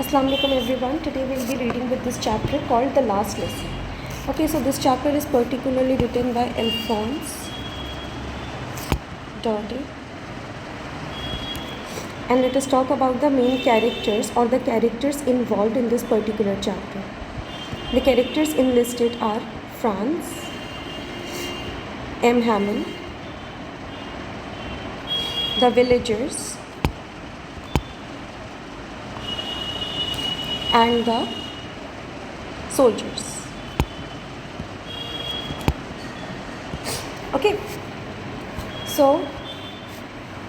Assalamu alaikum everyone. Today we will be reading with this chapter called The Last Lesson. Okay, so this chapter is particularly written by Alphonse Daudet. And let us talk about the main characters or the characters involved in this particular chapter. The characters enlisted are Franz, M. Hamel, the villagers, and the soldiers. Okay, so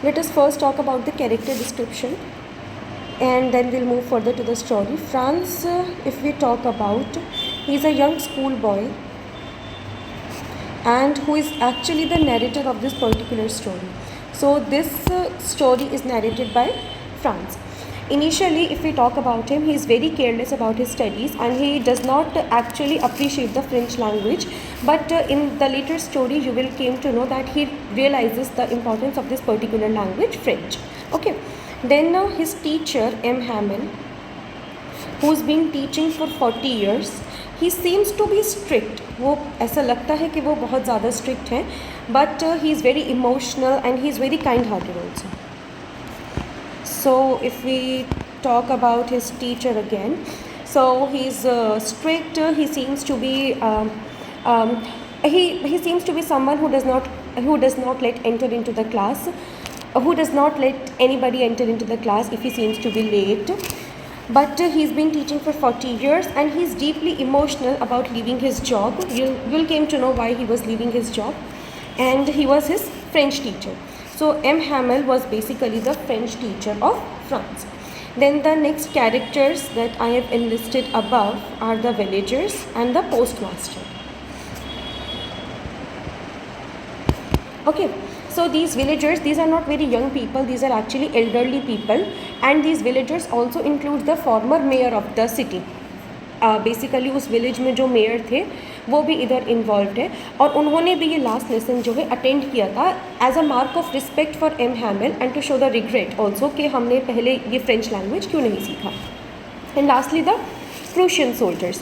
let us first talk about the character description and then we'll move further to the story. Franz, if we talk about, he's a young schoolboy and who is actually the narrator of this particular story. So this story is narrated by Franz. Initially, if we talk about him, he is very careless about his studies and he does not actually appreciate the French language. But in the later story, you will came to know that he realizes the importance of this particular language, French. Okay. Then his teacher, M. Hamel, who's been teaching for 40 years, he seems to be strict. वो ऐसा लगता है कि वो बहुत ज़्यादा strict है, but he is very emotional and he is very kind-hearted also. So if we talk about his teacher again, so he's strict. He seems to be he seems to be someone who does not let enter into the class, who does not let anybody enter into the class if he seems to be late. But he's been teaching for 40 years and he's deeply emotional about leaving his job. You'll came to know why he was leaving his job, and he was his French teacher. So M. Hamel was basically the French teacher of Franz. Then the next characters that I have enlisted above are the villagers and the postmaster. Okay, so these villagers, these are not very young people, these are actually elderly people, and these villagers also include the former mayor of the city. Basically उस village में जो mayor थे वो भी इधर involve है और उन्होंने भी ये लास्ट लेसन जो है अटेंड किया था as a mark of respect for M Hamel and to show the regret also कि हमने पहले ये फ्रेंच लैंग्वेज क्यों नहीं सीखा. And lastly the Prussian soldiers.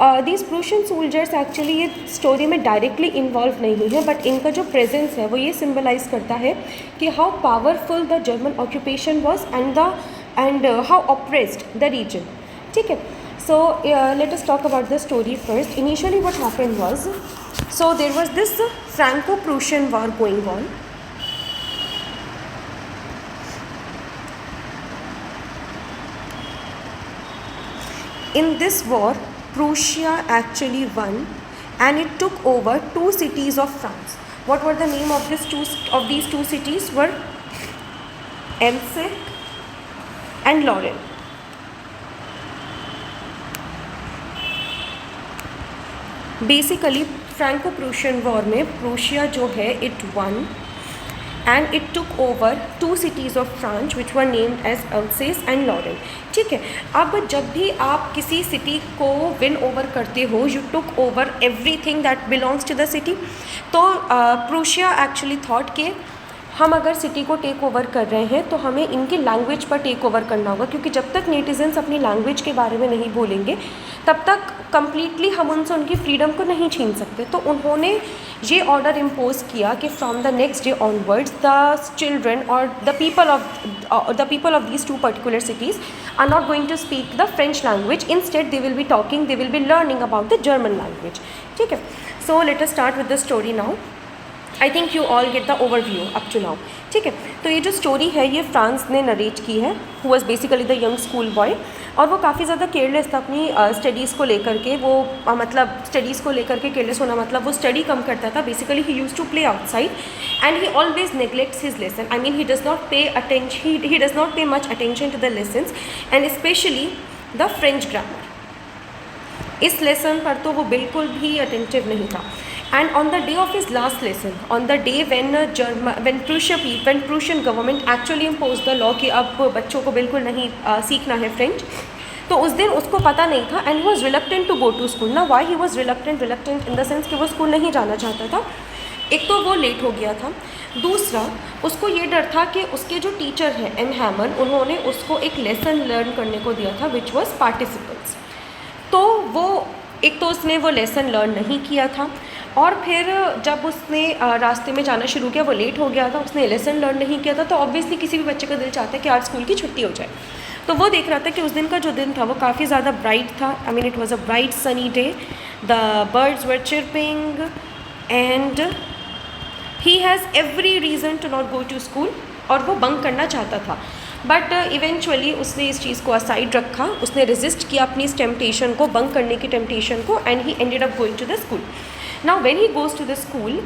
These Prussian soldiers actually ये स्टोरी में डायरेक्टली इन्वॉल्व नहीं है, बट इनका जो प्रेजेंस है वो ये सिम्बलाइज करता है कि how powerful the German occupation was and how oppressed the region. ठीक है. So let us talk about the story first. Initially what happened was, so there was this Franco-Prussian war going on. In this war, Prussia actually won and it took over 2 cities of France. What were the name of these two cities were Alsace and Lorraine. Basically Franco Prussian war में Prussia जो है it won and it took over 2 cities of France which were named as Alsace and Lorraine. ठीक है. अब जब भी आप किसी सिटी को विन ओवर करते हो, you took over everything that belongs to the city. तो प्रूशिया एक्चुअली थॉट के हम अगर सिटी को टेक ओवर कर रहे हैं तो हमें इनकी लैंग्वेज पर टेक ओवर करना होगा, क्योंकि जब तक नेटिजन्स अपनी लैंग्वेज के बारे में नहीं बोलेंगे तब तक कम्प्लीटली हम उनसे उनकी फ्रीडम को नहीं छीन सकते. तो उन्होंने ये ऑर्डर इम्पोज किया कि from the next day onwards the children और the people of these 2 particular cities are not going to speak the French language. Instead they will be talking, they will be learning about the German language. ठीक है. So let us start with the story now. I think you all get the overview up to now. ठीक है. तो ये जो story है ये France ने नरेट की है, who was basically the young school boy, और वो काफ़ी ज़्यादा केयरलेस था अपनी स्टडीज़ को लेकर के. वो मतलब स्टडीज़ को लेकर के केयरलेस होना मतलब वो स्टडी कम करता था. Basically he use to play outside and he always neglects his lesson. I mean he does not pay attention, he does not pay much attention to the lessons and especially the French grammar. इस lesson पर तो वो बिल्कुल भी attentive नहीं था. And on the day of his last lesson, on the day when Prussian government actually imposed the law कि अब बच्चों को बिल्कुल नहीं सीखना है फ्रेंच, तो उस दिन उसको पता नहीं था and he was reluctant to go to school. Now why he was reluctant in the sense कि वो स्कूल नहीं जाना चाहता था. एक तो वो लेट हो गया था, दूसरा उसको ये डर था कि उसके जो टीचर हैं एम हैमन, उन्होंने उसको एक लेसन लर्न करने को दिया था विच वॉज पार्टिसिपल्स। तो वो एक तो उसने वो लेसन लर्न नहीं किया था, और फिर जब उसने रास्ते में जाना शुरू किया वो लेट हो गया था, उसने लेसन लर्न नहीं किया था, तो ऑब्वियसली किसी भी बच्चे का दिल चाहता है कि आज स्कूल की छुट्टी हो जाए। तो वो देख रहा था कि उस दिन का जो दिन था वो काफ़ी ज़्यादा ब्राइट था। I mean it was a bright sunny day, the birds were chirping and he has every reason to not go to school, और वो बंक करना चाहता था। बट इवेंचुअली उसने इस चीज़ को असाइड रखा, उसने रेजिस्ट किया अपनी इस टेम्पटेशन को, बंक करने की टेम्पटेशन को, and he ended up going to the school. Now when he goes to the school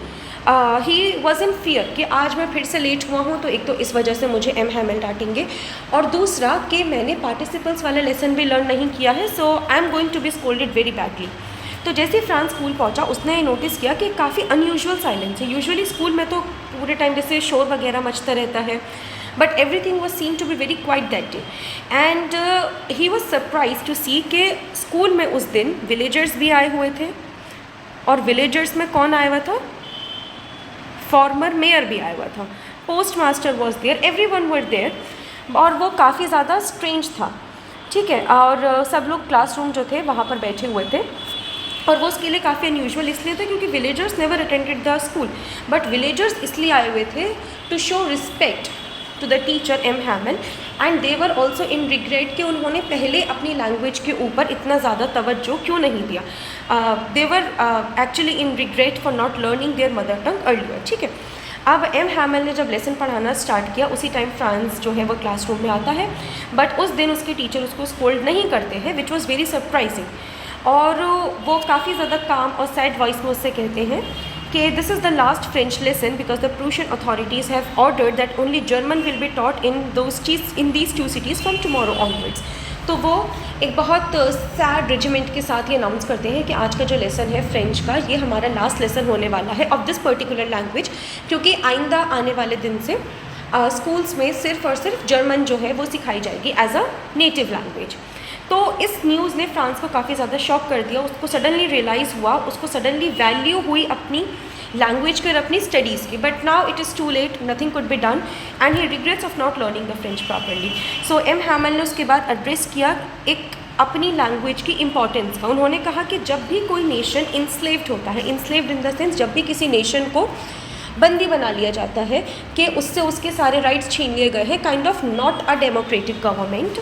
he was in fear कि आज मैं फिर से लेट हुआ हूँ, तो एक तो इस वजह से मुझे एम हैमल डांटेंगे, और दूसरा कि मैंने पार्टिसिपल्स वाला लेसन भी लर्न नहीं किया है, so I am going to be scolded very badly. तो जैसे ही फ्रांस स्कूल पहुंचा उसने नोटिस किया कि काफ़ी अनयूजुअल साइलेंस है। यूजुअली स्कूल में तो पूरे टाइम जैसे शोर वगैरह मचता रहता है, but everything was seen to be very quite that day, and he was surprise to see कि स्कूल में उस दिन विलेजर्स भी आए हुए थे, और विलेजर्स में कौन आया हुआ था? फॉर्मर मेयर भी आया हुआ था, postmaster was there, everyone were there, और वो काफ़ी ज़्यादा स्ट्रेंज था, ठीक है। और सब लोग क्लासरूम जो थे वहाँ पर बैठे हुए थे, और वो उसके लिए काफ़ी अनयूजुअल इसलिए था क्योंकि villagers never attended the school, but villagers इसलिए आए हुए थे to show respect to the teacher M Hamel, and they were also in regret कि उन्होंने पहले अपनी लैंग्वेज के ऊपर इतना ज़्यादा तवज्जो क्यों नहीं दिया। They were actually in regret for not learning their mother tongue earlier, ठीक है। अब एम हैमल ने जब लेसन पढ़ाना स्टार्ट किया उसी टाइम फ्रांस जो है वो क्लासरूम में आता है, बट उस दिन उसके टीचर उसको स्कोल्ड नहीं करते हैं, विच वॉज़ वेरी सरप्राइजिंग। और वो काफ़ी ज़्यादा काम और सैड वॉइस में उससे कहते हैं कि this is the last French lesson because the Prussian authorities have ordered that only German will be taught in these two cities from tomorrow onwards. तो वो एक बहुत सैड रेजिमेंट के साथ ये अनाउंस करते हैं कि आज का जो लेसन है फ्रेंच का, ये हमारा लास्ट लेसन होने वाला है ऑफ दिस पर्टिकुलर लैंग्वेज, क्योंकि आइंदा आने वाले दिन से स्कूल्स में सिर्फ और सिर्फ जर्मन जो है वो सिखाई जाएगी एज अ नेटिव लैंग्वेज। तो इस न्यूज़ ने फ्रांस को काफ़ी ज़्यादा शॉक कर दिया, उसको सडनली रियलाइज़ हुआ, उसको सडनली वैल्यू हुई अपनी लैंग्वेज की और अपनी स्टडीज़ की, but now it is too late, nothing could be done, and he regrets of not learning the French properly. So M Hamel ने उसके बाद एड्रेस किया एक अपनी लैंग्वेज की इम्पॉर्टेंस का। उन्होंने कहा कि जब भी कोई नेशन इंस्लेव्ड होता है, इंस्लेव्ड इन द सेंस जब भी किसी नेशन को बंदी बना लिया जाता है कि उससे उसके सारे राइट्स छीन लिए गए हैं, kind of not a democratic government,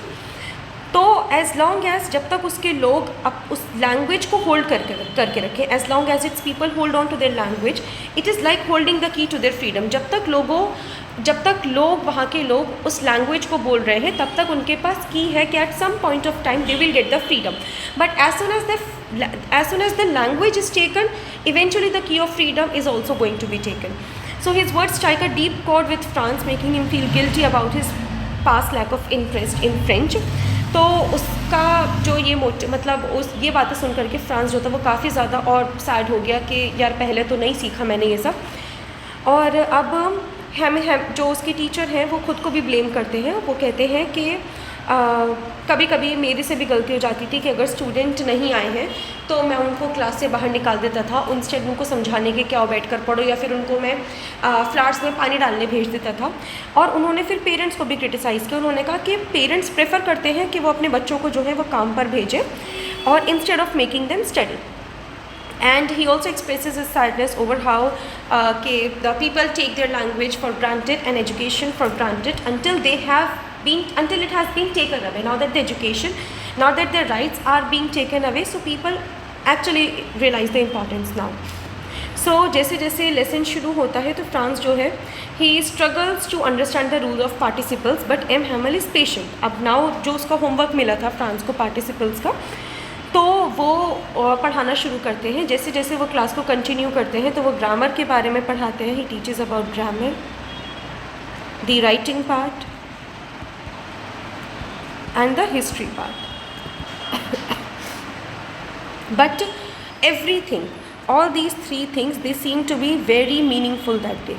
तो एज़ लॉन्ग एज जब तक उसके लोग अब उस लैंग्वेज को होल्ड करके रखें, as long as its people hold on to their language, it is like holding the key to their freedom. जब तक लोग वहाँ के लोग उस लैंग्वेज को बोल रहे हैं तब तक उनके पास की है कि at some point of time they will get the freedom, but as soon as the language is taken, eventually the key of freedom is also going to be taken. So his words strike a deep chord with France, making him feel guilty about his past lack of interest in French. तो उसका जो ये ये बातें सुन करके France जो था वो काफ़ी ज़्यादा और सैड हो गया कि यार पहले तो नहीं सीखा मैंने ये सब। और अब हम जो उसके टीचर हैं वो खुद को भी ब्लेम करते हैं, वो कहते हैं कि कभी कभी मेरे से भी गलती हो जाती थी कि अगर स्टूडेंट नहीं आए हैं तो मैं उनको क्लास से बाहर निकाल देता था, इंस्टेड उनको समझाने के क्या बैठ कर पढ़ो, या फिर उनको मैं फ्लावर्स में पानी डालने भेज देता था। और उन्होंने फिर पेरेंट्स को भी क्रिटिसाइज़ किया। उन्होंने कहा कि पेरेंट्स प्रेफर करते हैं कि वो अपने बच्चों को जो है वो काम पर भेजें और instead of making them study. And he also expresses his sadness over how the people take their language for granted and education for granted until it has been taken away. Now that their rights are being taken away, so people actually realize the importance now. So जैसे जैसे lesson शुरू होता है तो France जो है he struggles to understand the rules of participles, but M. Hamel is patient. अब now जो उसका होमवर्क मिला था फ्रांस को पार्टिसिपल्स का, तो वो पढ़ाना शुरू करते हैं। जैसे जैसे वो क्लास को कंटिन्यू करते हैं तो वो ग्रामर के बारे में पढ़ाते हैं। He teaches about grammar, the writing part and the history part, but everything, all these three things they seem to be very meaningful that day.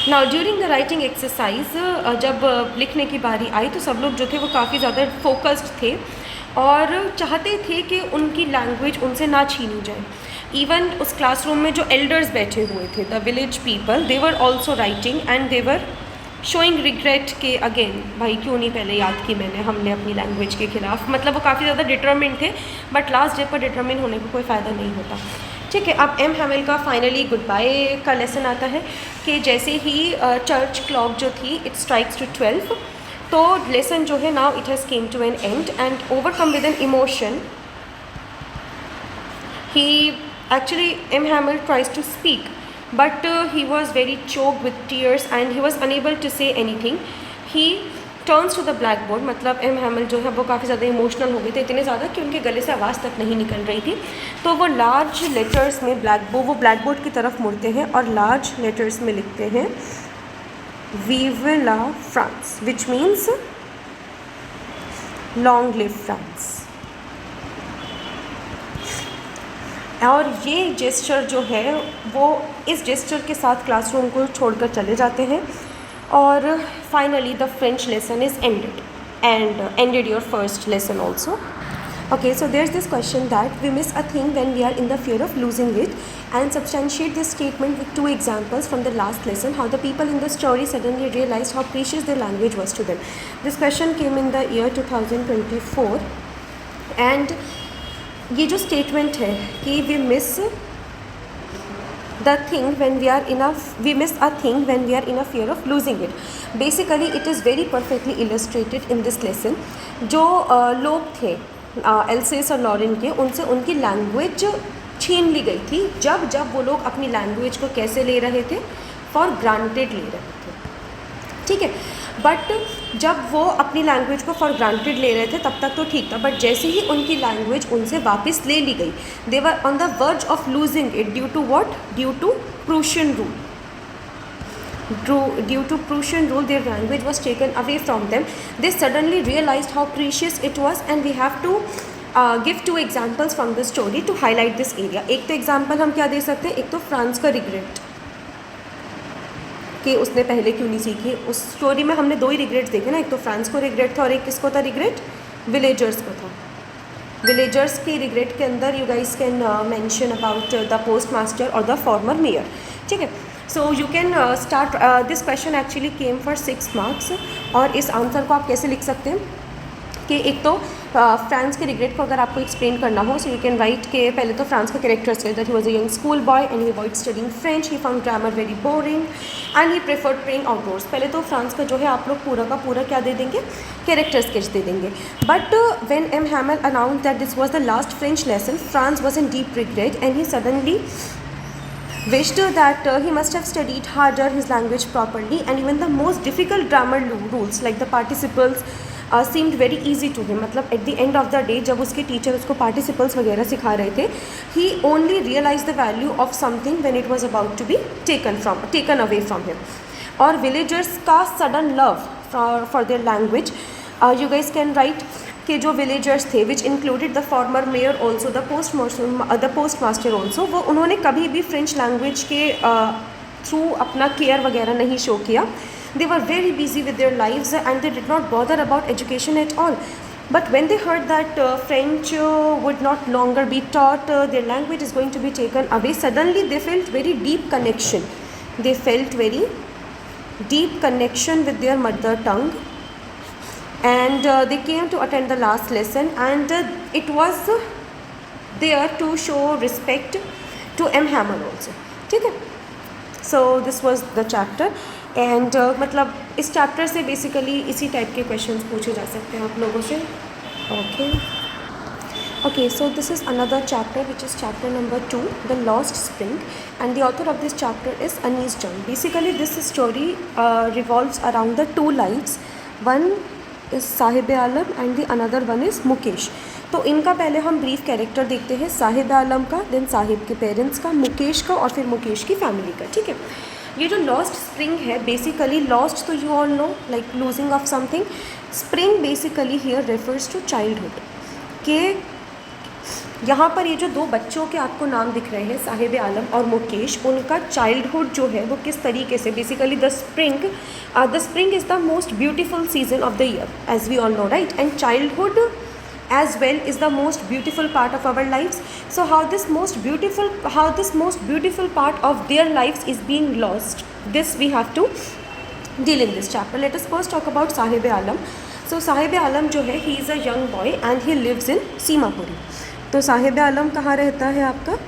Now during the writing exercise, जब लिखने की बारी आई तो सब लोग जो थे वो काफ़ी ज़्यादा फोकस्ड थे और चाहते थे कि उनकी लैंग्वेज उनसे ना छीनी जाए। इवन उस क्लासरूम में जो एल्डर्स बैठे हुए थे, the village people, they were also writing and they were showing regret के अगेन भाई क्यों नहीं पहले याद की मैंने, हमने अपनी लैंग्वेज के खिलाफ, मतलब वो काफ़ी ज़्यादा डिटरमिन्ड थे, बट लास्ट डे पर डिटरमिन होने का कोई फ़ायदा नहीं होता। ठीक है, अब एम हैमिल का फाइनली गुड बाय का लेसन आता है कि जैसे ही चर्च क्लॉक जो थी इट स्ट्राइक्स टू 12, तो लेसन जो है now it has came to an end and overcome with an emotion he actually M. Hamel tries to speak, but he was very choked with tears and he was unable to say anything. He turns to the blackboard, मतलब M. Hamel जो है वो काफ़ी ज़्यादा emotional हो गए थे, इतने ज़्यादा कि उनके गले से आवाज़ तक नहीं निकल रही थी। तो वो लार्ज लेटर्स में वो ब्लैकबोर्ड की तरफ मुड़ते हैं और लार्ज लेटर्स में लिखते हैं vive la France, which means long live France. और ये जेस्चर जो है वो इस जेस्चर के साथ क्लासरूम को छोड़कर चले जाते हैं और finally the French lesson is ended and ended your first lesson also. Okay, so there's this question that we miss a thing when we are in the fear of losing it, and substantiate this statement with 2 examples from the last lesson, how the people in the story suddenly realized how precious their language was to them. This question came in the year 2024 and ये जो statement है कि we miss the thing when we miss a thing when we are in a fear of losing it, basically it is very perfectly illustrated in this lesson. जो लोग थे else's और Lauren के, उनसे उनकी लैंग्वेज छीन ली गई थी जब वो लोग अपनी लैंग्वेज को कैसे ले रहे थे, फॉर ग्रांटेड ले रहे थे। ठीक है, बट जब वो अपनी लैंग्वेज को फॉर ग्रांटेड ले रहे थे तब तक तो ठीक था, बट जैसे ही उनकी लैंग्वेज उनसे वापस ले ली गई, they were on the verge of losing it due to what, due to Prussian rule. Due to Prussian rule, their language was taken away from them. They suddenly realized how precious it was, and we have to give 2 examples from the story to highlight this area. एक तो example हम क्या दे सकते हैं, एक तो France का regret कि उसने पहले क्यों नहीं सीखी। उस स्टोरी में हमने 2 ही रिग्रेट्स देखे ना, एक तो फ्रांस को रिग्रेट था और एक किसको था रिग्रेट, विलेजर्स को था। विलेजर्स के रिग्रेट के अंदर you guys can mention about the post master और द फॉर्मर मेयर। ठीक है, so you can start this question actually came for 6 marks, और इस आंसर को आप कैसे लिख सकते हैं कि एक तो फ्रांस के रिग्रेट को अगर आपको एक्सप्लेन करना हो, सो यू कैन राइट के पहले तो फ्रांस का कैरेक्टर्स है that he was a young school boy and he avoid studying French, he found grammar very boring and he preferred playing outdoors. पहले तो फ्रांस का जो है आप लोग पूरा का पूरा क्या दे देंगे, कैरेक्टर स्केच दे देंगे। But when M Hamel announced that this was the last French lesson, France was in deep regret and he suddenly wished that he must have studied harder his language properly, and even the most difficult grammar rules like the participles seemed very easy to him. मतलब at the end of the day जब उसके teacher उसको participles वगैरह सिखा रहे थे, he only realized the value of something when it was about to be taken away from him. और villagers का sudden love for their language, you guys can write कि जो विलेजर्स थे which included the former mayor also the post master also, वो उन्होंने कभी भी French language के थ्रू अपना केयर वगैरह नहीं शो किया। They were very busy with their lives and they did not bother about education at all. But when they heard that French would not longer be taught, their language is going to be taken away, suddenly they felt very deep connection, they felt very deep connection with their mother tongue, and they came to attend the last lesson, and it was there to show respect to M. Hamel also. ठीक है, so this was the chapter and मतलब इस chapter से basically इसी type के questions पूछे जा सकते हैं आप लोगों से। Okay, so this is another chapter which is chapter number 2, The Lost Spring, and the author of this chapter is Anis John. Basically this story revolves around the 2 lives, one is Sahib Alam and the another one is Mukesh. तो इनका पहले हम brief character देखते हैं, साहिब आलम का, then Sahib के parents का, मुकेश का, और फिर मुकेश की फैमिली का। ठीक है, ये जो लॉस्ट स्प्रिंग है, बेसिकली लॉस्ट तो you all know like losing of something, spring basically here refers to childhood. के यहाँ पर ये जो 2 बच्चों के आपको नाम दिख रहे हैं, साहिब आलम और मुकेश, उनका चाइल्डहुड जो है वो किस तरीके से, basically the spring is the most beautiful season of the year as we all know, right. And childhood as well is the most beautiful part of our lives. So how this most beautiful part of their lives is being lost, this we have to deal in this chapter. Let us first talk about Sahib Alam. So Sahib Alam जो है, he is a young boy and he lives in Seemapuri. तो साहिब आलम कहाँ रहता है आपका?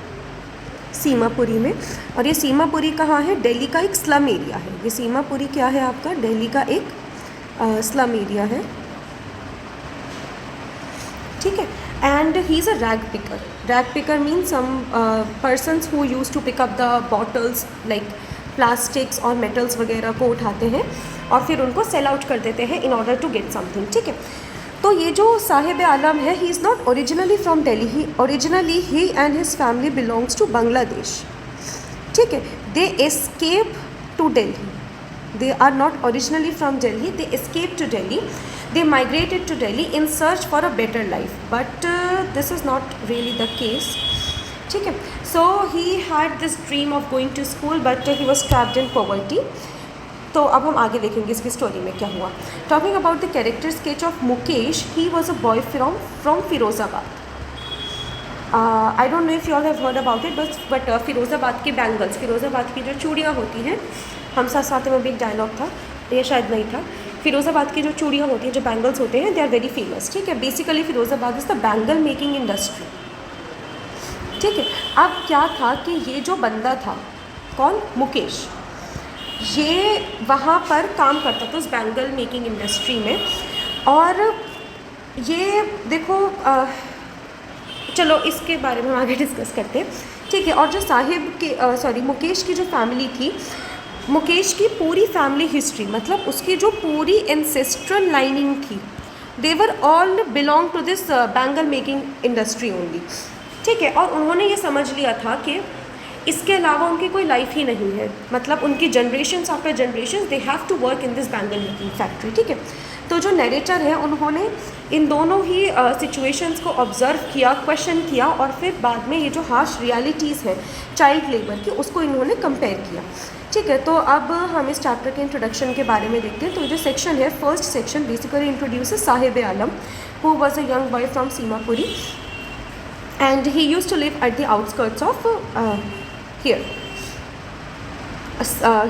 सीमापुरी में. और ये सीमापुरी कहाँ है? दिल्ली का एक स्लम एरिया है. ये सीमापुरी क्या है आपका? दिल्ली का एक स्लम एरिया है, ठीक है. And he is a rag picker. Rag picker means some persons who use to pick up the bottles like plastics और मेटल्स वगैरह को उठाते हैं और फिर उनको सेल आउट कर देते हैं in order to get something, ठीक है. तो ये जो साहिब आलम है, he is not originally from Delhi. Originally he and his family belongs to Bangladesh, ठीक है. They escape to Delhi. They are not originally from Delhi. They escaped to Delhi. They migrated to Delhi in search for a better life. But this is not really the case. ठीक है. So he had this dream of going to school, but he was trapped in poverty. तो अब हम आगे देखेंगे इसकी story में क्या हुआ. Talking about the character sketch of Mukesh, he was a boy from Firozabad. I don't know if you all have heard about it, but Firozabad के बैंगल्स, फिरोज़ाबाद की जो चूड़ियाँ होती हैं, हम साथ में भी एक डायलॉग था, ये शायद नहीं था. फिरोज़ाबाद की जो चूड़ियाँ होती हैं, जो बैंगल्स होते हैं, दे आर वेरी फेमस, ठीक है. Basically Firozabad is the bangle making industry, ठीक है. अब क्या था कि ये जो बंदा था, कौन? मुकेश, ये वहाँ पर काम करता था उस बैंगल मेकिंग इंडस्ट्री में. और ये देखो चलो इसके बारे में हम आगे डिस्कस करते हैं, ठीक है. और जो साहिब के मुकेश की जो फैमिली थी, मुकेश की पूरी फैमिली हिस्ट्री, मतलब उसकी जो पूरी एंसेस्ट्रल लाइनिंग थी, they were all belong to this bangle making industry only, ठीक है. और उन्होंने ये समझ लिया था कि इसके अलावा उनकी कोई लाइफ ही नहीं है, मतलब उनकी generations after generations they have to work in this bangle making factory, ठीक है. तो जो नरेटर है, उन्होंने इन दोनों ही सिचुएशंस को ऑब्ज़र्व किया, क्वेश्चन किया, और फिर बाद में ये जो हार्श रियलिटीज़ है चाइल्ड लेबर की, उसको इन्होंने कंपेयर किया, ठीक है. तो अब हम इस चैप्टर के इंट्रोडक्शन के बारे में देखते हैं. तो जो सेक्शन है, first section basically introduces Sahib Alam, who was a young boy from Seemapuri, and he used to live at the outskirts of here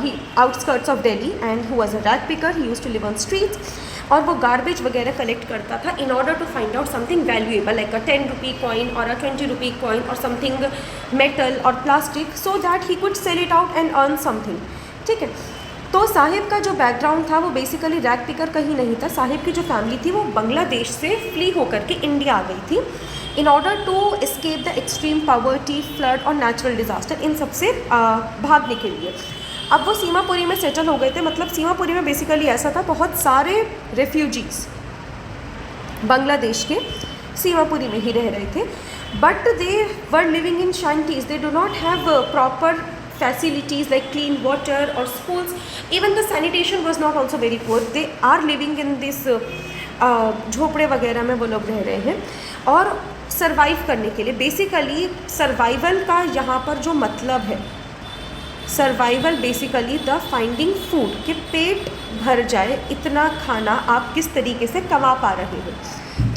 he outskirts of Delhi, and who was a rag picker. He used to live on streets, और वो garbage वगैरह collect करता था in order to find out something valuable like a 10 rupee coin और a 20 rupee coin और something metal और plastic, so that he could sell it out and earn something, ठीक है. तो साहिब का जो बैकग्राउंड था, वो बेसिकली रैग पिकर कहीं नहीं था. साहिब की जो फैमिली थी, वो बांग्लादेश से फ्ली होकर के इंडिया आ गई थी in order to escape the extreme poverty, flood और नेचुरल डिज़ास्टर, इन सबसे भागने के लिए. अब वो सीमापुरी में सेटल हो गए थे. मतलब सीमापुरी में बेसिकली ऐसा था, बहुत सारे रेफ्यूजीज़ बांग्लादेश के सीमापुरी में ही रह रहे थे, but they were living in shanties. They do not have proper facilities like clean water or schools. Even the sanitation was not also very poor. They are living in this झोपड़े वगैरह में वो लोग रह रहे हैं. और सर्वाइव करने के लिए, बेसिकली सर्वाइवल का यहाँ पर जो मतलब है, survival basically the finding food, कि पेट भर जाए इतना खाना आप किस तरीके से कमा पा रहे हो,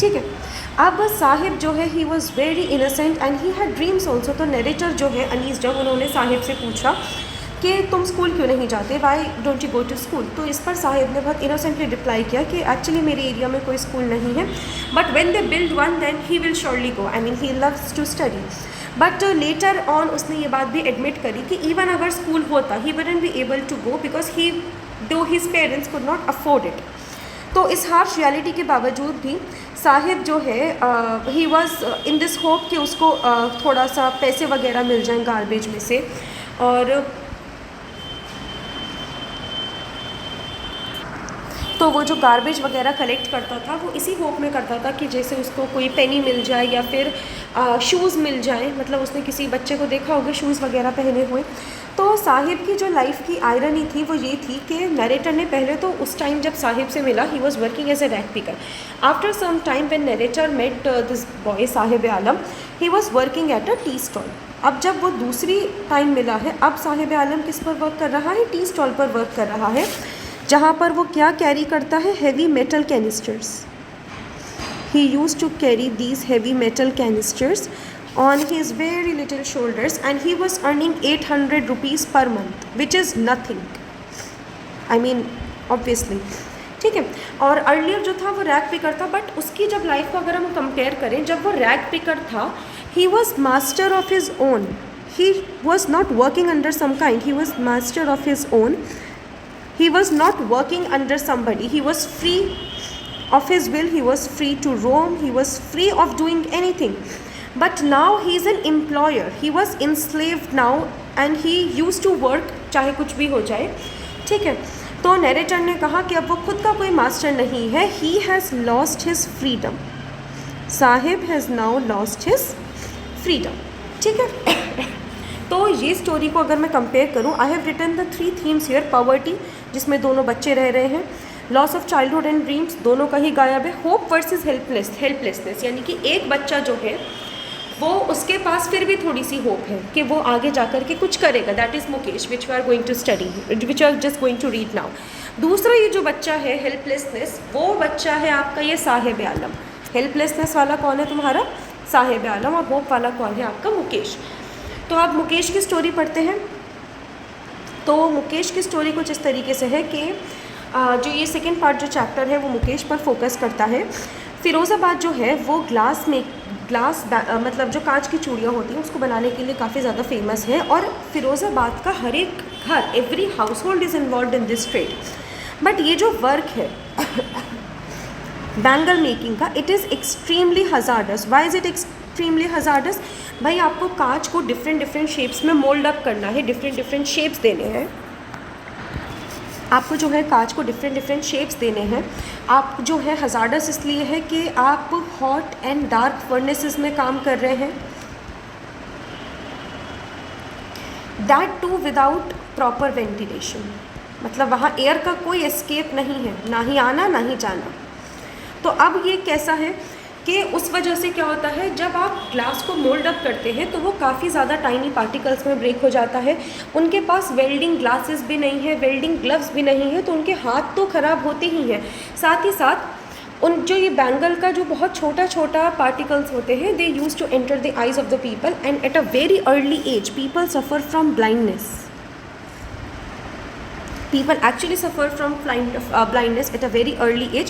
ठीक है. अब साहिब जो है, he was very innocent and he had dreams also. तो नरेटर जो है अनीस, जब उन्होंने साहिब से पूछा कि तुम स्कूल क्यों नहीं जाते, why don't you go to school, तो इस पर साहिब ने बहुत इनोसेंटली रिप्लाई किया कि एक्चुअली मेरे एरिया में कोई स्कूल नहीं है, but when they build one then he will surely go. I mean he loves to study. But later on उसने ये बात भी एडमिट करी कि इवन अगर स्कूल होता, he wouldn't be able to go because he though his parents could not afford it. तो इस हार्श रियलिटी के बावजूद भी साहिब जो है, ही वॉज इन दिस होप कि उसको थोड़ा सा पैसे वगैरह मिल जाएं गार्बेज में से. और तो वो जो गार्बेज वगैरह कलेक्ट करता था, वो इसी होप में करता था कि जैसे उसको कोई पेनी मिल जाए या फिर शूज़ मिल जाए. मतलब उसने किसी बच्चे को देखा होगा शूज़ वगैरह पहने हुए. तो साहिब की जो लाइफ की आयरनी थी, वो ये थी कि नरेटर ने पहले तो उस टाइम जब साहिब से मिला, he was working as a rag picker. After some time when narrator met this boy Sahib Alam, he was working at a tea stall. अब जब वो दूसरी टाइम मिला है, अब साहिब आलम किस पर वर्क कर रहा है? टी स्टॉल पर वर्क कर रहा है, जहाँ पर वो क्या कैरी करता है? Heavy metal canisters. he used to carry these heavy metal canisters on his very little shoulders, and he was earning 800 rupees per month, which is nothing. I mean, obviously. ठीक है. और अर्लियर जो था वो rag picker था, but उसकी जब life को अगर हम कंपेयर करें, जब वो रैग पिकर था, he was master of his own. He was not working under some kind. He was master of his own. He was not working under somebody. He was free of his will. He was free to roam. He was free of doing anything. But now he is an employer. He was enslaved now, and he used to work चाहे कुछ भी हो जाए. ठीक है. तो narrator ने कहा कि अब वो खुद का कोई मास्टर नहीं है. He has lost his freedom. Sahib has now lost his freedom. ठीक है. तो ये स्टोरी को अगर मैं कंपेयर करूँ, I have written the 3 themes here. Poverty, जिसमें दोनों बच्चे रह रहे हैं. Loss of childhood and dreams, दोनों का ही गायब है. होप वर्सेस हेल्पलेसनेस, यानी कि एक बच्चा जो है वो, उसके पास फिर भी थोड़ी सी होप है कि वो आगे जा कर के कुछ करेगा. That is Mukesh, which we are going to study, which are just going to read now. दूसरा ये जो बच्चा है हेल्पलेसनेस, वो बच्चा है आपका ये साहिब आलम. हेल्पलेसनेस वाला कौन है तुम्हारा? साहिब आलम. और होप वाला कौन है आपका? मुकेश. तो आप मुकेश की स्टोरी पढ़ते हैं. तो मुकेश की स्टोरी कुछ इस तरीके से है कि जो ये सेकंड पार्ट जो चैप्टर है वो मुकेश पर फोकस करता है. फ़िरोज़ाबाद जो है वो ग्लास मतलब जो कांच की चूड़ियाँ होती हैं उसको बनाने के लिए काफ़ी ज़्यादा फेमस है. और फ़िरोज़ाबाद का हर एक घर, every household is involve in this trade. But ये जो वर्क है बैंगल मेकिंग का, it is extremely hazardous. Why is it extremely hazardous? भाई आपको कांच को डिफरेंट शेप्स में मोल्ड अप करना है, डिफरेंट शेप्स देने हैं. आपको जो है कांच को डिफरेंट शेप्स देने हैं. आप जो है हज़ार्डस इसलिए है कि आप हॉट एंड डार्क फर्नेसेस में काम कर रहे हैं. That too without proper ventilation, मतलब वहाँ एयर का कोई एस्केप नहीं है, ना ही आना ना ही जाना. तो अब ये कैसा है कि उस वजह से क्या होता है, जब आप ग्लास को मोल्ड अप करते हैं तो वो काफ़ी ज़्यादा टाइनी पार्टिकल्स में ब्रेक हो जाता है. उनके पास वेल्डिंग ग्लासेस भी नहीं है, वेल्डिंग ग्लव्स भी नहीं है, तो उनके हाथ तो ख़राब होते ही हैं. साथ ही साथ उन जो ये बैंगल का जो बहुत छोटा पार्टिकल्स होते हैं, they use to enter the eyes of the people, and at a very early age people suffer from blindness. People actually suffer from blindness at a very early age.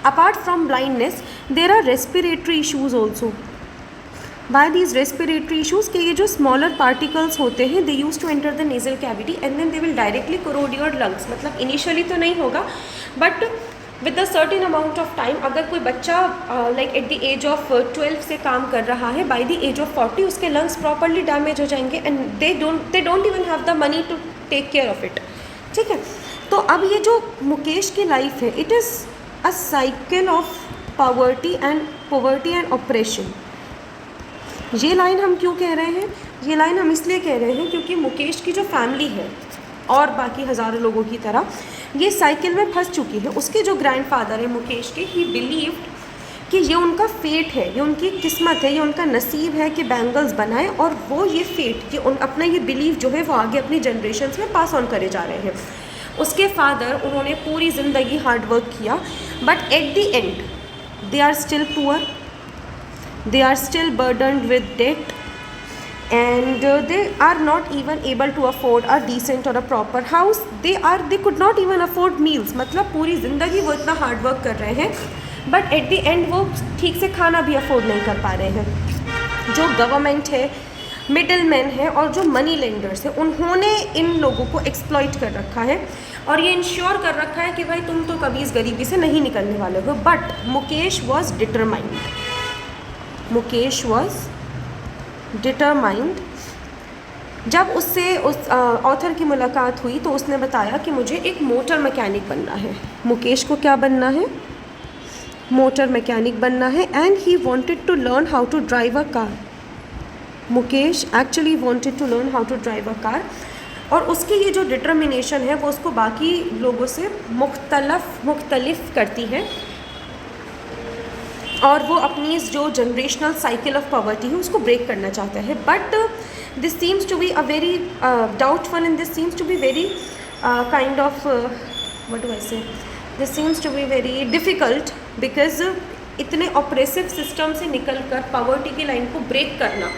Apart from blindness, there are respiratory issues also. Why these respiratory issues? कि ये जो smaller particles होते हैं, they used to enter the nasal cavity and then they will directly corrode your lungs. मतलब initially तो नहीं होगा, but with a certain amount of time, अगर कोई बच्चा like at the age of 12 से काम कर रहा है, by the age of 40 उसके lungs properly damage हो जाएंगे, and they don't even have the money to take care of it. ठीक है. तो अब ये जो मुकेश की लाइफ है, it is a cycle of poverty and operation. ये लाइन हम क्यों कह रहे हैं? ये लाइन हम इसलिए कह रहे हैं क्योंकि मुकेश की जो फैमिली है और बाकी हज़ारों लोगों की तरह ये साइकिल में फंस चुकी है. उसके जो ग्रैंडफादर है मुकेश के, ही बिलीव्ड कि ये उनका फेट है, ये उनकी किस्मत है, ये उनका नसीब है कि बैंगल्स बनाए, और वो ये फेट, ये अपना ये बिलीव जो है वो आगे अपनी जनरेशन्स में पास ऑन करे जा रहे हैं. उसके फादर, उन्होंने पूरी ज़िंदगी हार्ड वर्क किया, but at the end they are still poor, they are still burdened with debt, and they are not even able to afford a decent or a proper house. They could not even afford meals. मतलब पूरी ज़िंदगी वो इतना hard work कर रहे हैं, but at the and वो ठीक से खाना भी अफोर्ड नहीं कर पा रहे हैं. जो गवर्नमेंट है, मिडिल मैन है, और जो मनी लेंडर्स हैं, उन्होंने इन लोगों को एक्सप्लॉइट कर रखा है और ये इंश्योर कर रखा है कि भाई तुम तो कभी इस गरीबी से नहीं निकलने वाले हो. But Mukesh was determined. Mukesh was determined. जब उससे उस ऑथर की मुलाकात हुई तो उसने बताया कि मुझे एक मोटर मैकेनिक बनना है. मुकेश को क्या बनना है? मोटर मैकेनिक बनना है. And he wanted to learn how to drive a car. Mukesh actually wanted to learn how to drive a car. और उसकी ये जो डिटर्मिनेशन है वो उसको बाकी लोगों से मुख्तलिफ करती है, और वो अपनी इस जो जनरेशनल साइकिल ऑफ पॉवर्टी है उसको ब्रेक करना चाहता है. But this seems to be a very doubtful, and this seems to be very kind of what do I say, this seems to be very difficult, because इतने oppressive system से निकल कर poverty की line को break करना।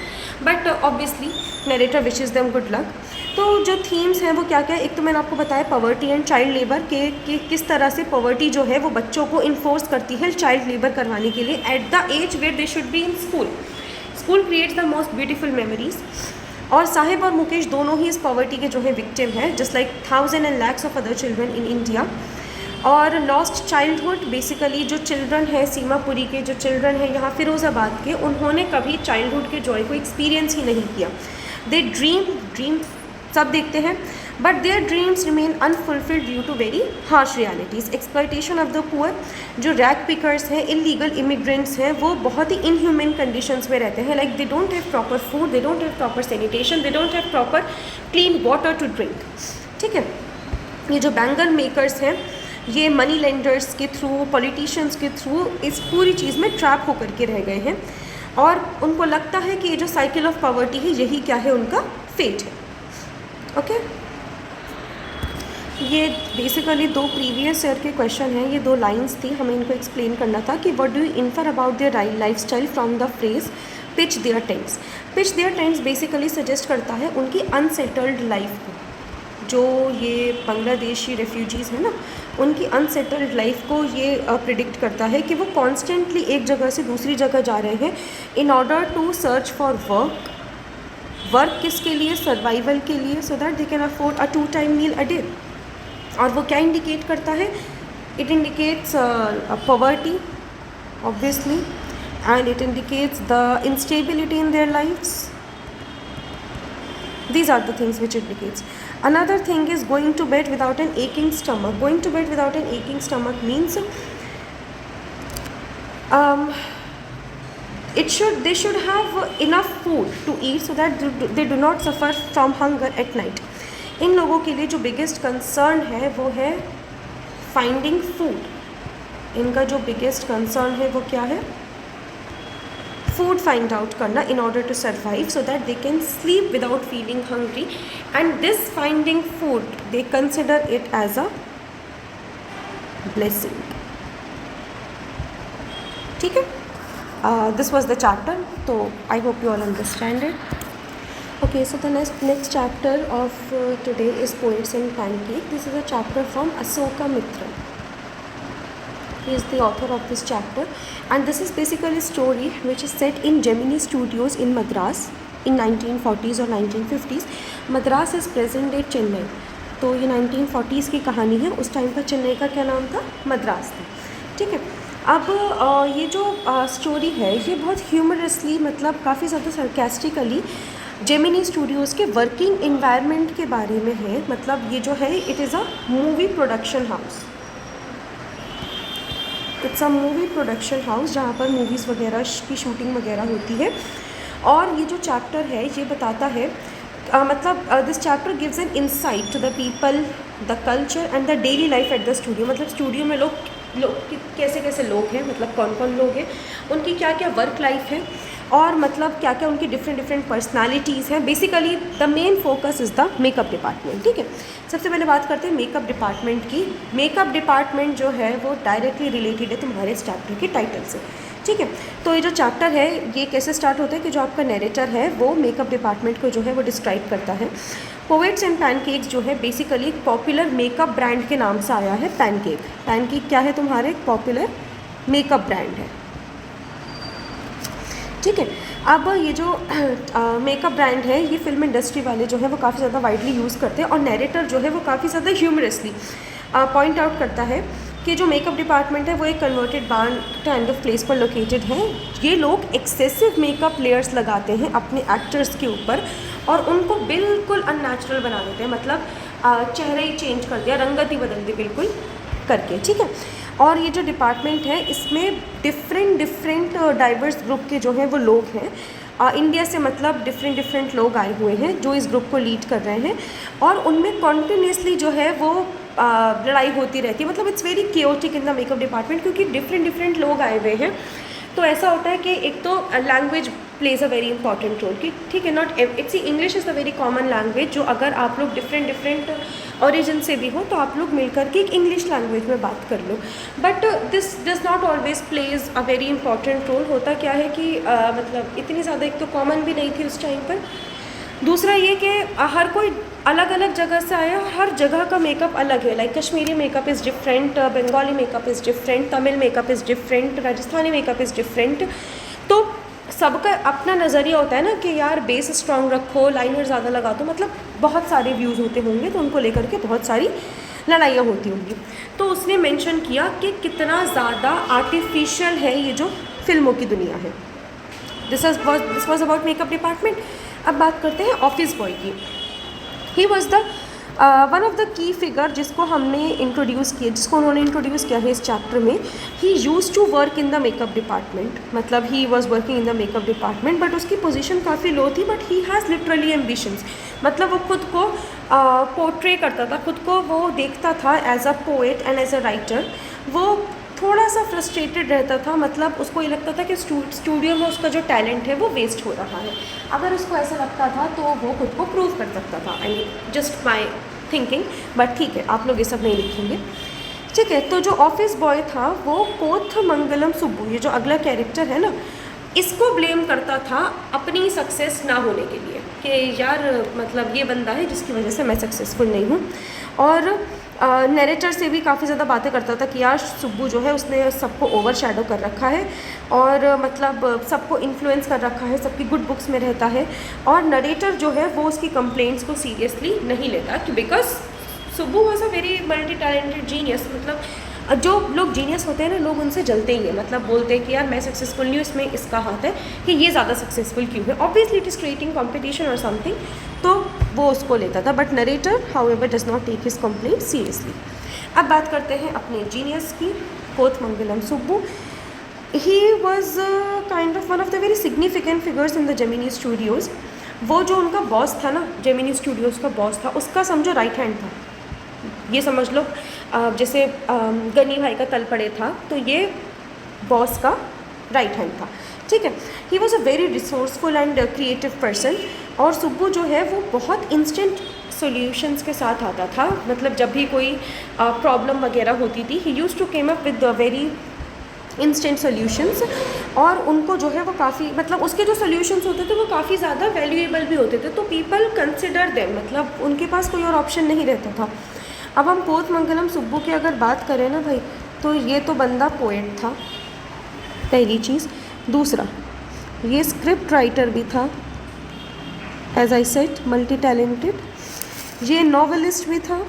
But obviously narrator wishes them good luck. तो जो themes हैं वो क्या क्या है, एक तो मैंने आपको बताया पॉवर्टी एंड चाइल्ड लेबर के किस तरह से पॉवर्टी जो है वो बच्चों को इन्फोर्स करती है चाइल्ड लेबर करवाने के लिए at the age where they should be in school. School creates the most beautiful memories. और साहिब और मुकेश दोनों ही इस पॉवर्टी के जो है विक्टिम हैं, just like thousand and lakhs of other children in India. और लॉस्ट चाइल्डहुड, बेसिकली जो चिल्ड्रन है सीमापुरी के जो चिल्ड्रन हैं यहाँ फिरोज़ाबाद के, उन्होंने कभी चाइल्डहुड के जॉय को एक्सपीरियंस ही नहीं किया। दे ड्रीम सब देखते हैं but their dreams remain unfulfilled due to very harsh realities. Exploitation of the poor, जो रैग पिकर्स हैं, इलीगल इमिग्रेंट्स हैं, वो बहुत ही इनह्यूमन कंडीशंस में रहते हैं। Like they don't have proper food, they don't have proper sanitation, they don't have proper clean water to drink. ठीक है, ये जो बैंगल मेकर्स हैं ये मनी लेंडर्स के थ्रू, पॉलिटिशियंस के थ्रू इस पूरी चीज़ में ट्रैप होकर के रह गए हैं और उनको लगता है कि ये जो साइकिल ऑफ पॉवर्टी है यही क्या है, उनका फेट है। ओके, ये बेसिकली 2 प्रीवियस ईयर के क्वेश्चन हैं, ये 2 लाइंस थी, हमें इनको एक्सप्लेन करना था कि what do you infer about their lifestyle from the phrase pitch their tents. Pitch their tents basically suggest करता है उनकी अनसेटल्ड लाइफ को, जो ये बांग्लादेशी रेफ्यूजीज़ हैं ना, उनकी अनसेटल्ड लाइफ को ये प्रिडिक्ट करता है कि वो कॉन्स्टेंटली एक जगह से दूसरी जगह जा रहे हैं in order to search for work किसके लिए, सर्वाइवल के लिए, so that they can afford a 2 time meal a day. और वो क्या इंडिकेट करता है, it indicates poverty obviously and it indicates the instability in their lifes. These are the things which it indicates. Another thing is going to bed without an aching stomach. Going to bed without an aching stomach means they should have enough food to eat so that they do not suffer from hunger at night. इन लोगों के लिए जो biggest concern है वो है finding food. इनका जो biggest concern है वो क्या है, फूड फाइंड आउट करना in order to survive so that they can sleep without feeling hungry and this finding food they consider it as a blessing. ठीक है, दिस वॉज द चैप्टर, तो I hope you all understand it. Okay, so the next chapter of today is Poets and Pancake. This is a chapter from Asoka Mitra. He is the author of this chapter and this is basically a story which is set in Gemini Studios in Madras in 1940s or 1950s. Madras is present day Chennai. तो ये 1940s की कहानी है, उस time पर चेन्नई का क्या नाम था, मद्रास था। ठीक है, अब ये जो स्टोरी है ये बहुत ह्यूमरसली, मतलब काफ़ी ज़्यादा सरकास्टिकली जेमिनी स्टूडियोज़ के वर्किंग इन्वायरमेंट के बारे में है। मतलब ये जो है it is a movie production house, it's a movie production house जहाँ पर मूवीज़ वगैरह की शूटिंग वगैरह होती है। और ये जो चैप्टर है ये बताता है मतलब this chapter gives an insight to the people, the culture and the daily life at the studio. मतलब स्टूडियो में लोग कैसे कैसे लोग हैं, मतलब कौन कौन लोग हैं, उनकी क्या क्या वर्क लाइफ है और मतलब क्या क्या उनकी डिफरेंट पर्सनालिटीज़ हैं। Basically the main focus is the makeup department. ठीक है, सबसे पहले बात करते हैं मेकअप डिपार्टमेंट की। मेकअप डिपार्टमेंट जो है वो डायरेक्टली रिलेटेड है तुम्हारे इस चैप्टर के टाइटल से। ठीक है, तो ये जो चैप्टर है ये कैसे स्टार्ट होता है कि जो आपका नैरेटर है वो मेकअप डिपार्टमेंट को जो है वो डिस्क्राइब करता है। पोएट्स एंड पैनकेक्स जो है बेसिकली एक पॉपुलर मेकअप ब्रांड के नाम से आया है। पैनकेक क्या है, तुम्हारे एक पॉपुलर मेकअप ब्रांड है। ठीक है, अब ये जो मेकअप ब्रांड है ये फिल्म इंडस्ट्री वाले जो है वो काफ़ी ज़्यादा वाइडली यूज़ करते हैं और नैरेटर जो है वो काफ़ी ज़्यादा ह्यूमरसली पॉइंट आउट करता है कि जो मेकअप डिपार्टमेंट है वो एक कन्वर्टेड बार्न काइंड ऑफ प्लेस पर लोकेटेड है। ये लोग एक्सेसिव मेकअप लेयर्स लगाते हैं अपने एक्टर्स के ऊपर और उनको बिल्कुल अननेचुरल बना देते हैं, मतलब चेहरा ही चेंज कर दिया, रंगत ही बदल दी बिल्कुल करके। ठीक है, और ये जो डिपार्टमेंट है इसमें डिफरेंट डाइवर्स ग्रुप के जो हैं वो लोग हैं इंडिया से, मतलब डिफरेंट लोग आए हुए हैं जो इस ग्रुप को लीड कर रहे हैं और उनमें कॉन्टिन्यूसली जो है वो लड़ाई होती रहती है। मतलब it's very chaotic in the makeup department क्योंकि डिफरेंट लोग आए हुए हैं तो ऐसा होता है कि एक तो language plays a very important role कि ठीक है, not its English is a very common language, जो अगर आप लोग डिफरेंट ओरिजिन से भी हो तो आप लोग मिलकर के एक इंग्लिश लैंग्वेज में बात कर लो, but this does not always plays a very important role. होता क्या है कि मतलब इतनी ज़्यादा एक तो कॉमन भी नहीं थी उस टाइम पर, दूसरा ये कि हर कोई अलग अलग जगह से आया, हर जगह का मेकअप अलग है, like Kashmiri makeup is different, Bengali makeup is different, Tamil makeup is different, Rajasthani makeup is different. तो सबका अपना नज़रिया होता है ना कि यार बेस स्ट्रॉन्ग रखो, लाइनर ज़्यादा लगा दो, मतलब बहुत सारे व्यूज़ होते होंगे, तो उनको लेकर के बहुत सारी लड़ाइयाँ होती होंगी। तो उसने मेंशन किया कि कितना ज़्यादा आर्टिफिशियल है ये जो फिल्मों की दुनिया है। This was about makeup department. अब बात करते हैं ऑफिस बॉय की। ही was the one of the key figure जिसको हमने इंट्रोड्यूस किया, जिसको उन्होंने इंट्रोड्यूस किया है इस चैप्टर में। He use to work in the makeup department, मतलब he was working in the makeup department, but उसकी पोजीशन काफ़ी लो थी, but he has literally ambitions. मतलब वो खुद को पोर्ट्रे करता था, खुद को वो देखता था as a poet and as a writer. वो थोड़ा सा फ्रस्ट्रेटेड रहता था, मतलब उसको ये लगता था कि स्टूडियो में उसका जो टैलेंट है वो वेस्ट हो रहा है। अगर उसको ऐसा लगता था तो वो खुद को प्रूव कर सकता था। I mean just my thinking, but ठीक है, आप लोग ये सब नहीं लिखेंगे, ठीक है। तो जो ऑफिस बॉय था वो कोथमंगलम सुब्बू, ये जो अगला कैरेक्टर है ना, इसको ब्लेम करता था अपनी सक्सेस ना होने के लिए कि यार मतलब ये बंदा है जिसकी वजह से मैं सक्सेसफुल नहीं हूँ। और नरेटर से भी काफ़ी ज़्यादा बातें करता था कि यार सुब्बू जो है उसने सबको ओवर शैडो कर रखा है, और मतलब सबको इन्फ्लुएंस कर रखा है, सबकी गुड बुक्स में रहता है। और नरेटर जो है वो उसकी कंप्लेंट्स को सीरियसली नहीं लेता, कि because Subbu was a very multi talented genius. मतलब जो लोग जीनियस होते हैं ना, लोग उनसे जलते ही हैं, मतलब बोलते हैं कि यार मैं सक्सेसफुल नहीं हूँ, इसमें इसका हाथ है कि ये ज़्यादा सक्सेसफुल क्यों है। Obviously it is creating competition और समथिंग, तो वो उसको लेता था। But narrator however does not take his complaint seriously. अब बात करते हैं अपने जीनियस की, Kothamangalam Subbu. He was kind of one of the very significant figures in the Gemini Studios. वो जो उनका बॉस था ना, जेमिनी स्टूडियोज़ का बॉस था, उसका समझो राइट हैंड था। ये समझ लो जैसे गनी भाई का तल पड़े था, तो ये बॉस का राइट हैंड था, ठीक है। ही was a very resourceful and creative person. और सुब्बू जो है वो बहुत इंस्टेंट सॉल्यूशंस के साथ आता था, मतलब जब भी कोई प्रॉब्लम वगैरह होती थी, he used to came up with very instant solutions. और उनको जो है वो काफ़ी, मतलब उसके जो सॉल्यूशंस होते थे वो काफ़ी ज़्यादा वैल्यूएबल भी होते थे, तो पीपल कंसिडर देम, मतलब उनके पास कोई और ऑप्शन नहीं रहता था। अब हम कोथमंगलम सुब्बू की अगर बात करें ना भाई, तो ये तो बंदा पोएट था, पहली चीज़। दूसरा, ये स्क्रिप्ट राइटर भी था, as I said multi talented. ये नॉवेलिस्ट भी था,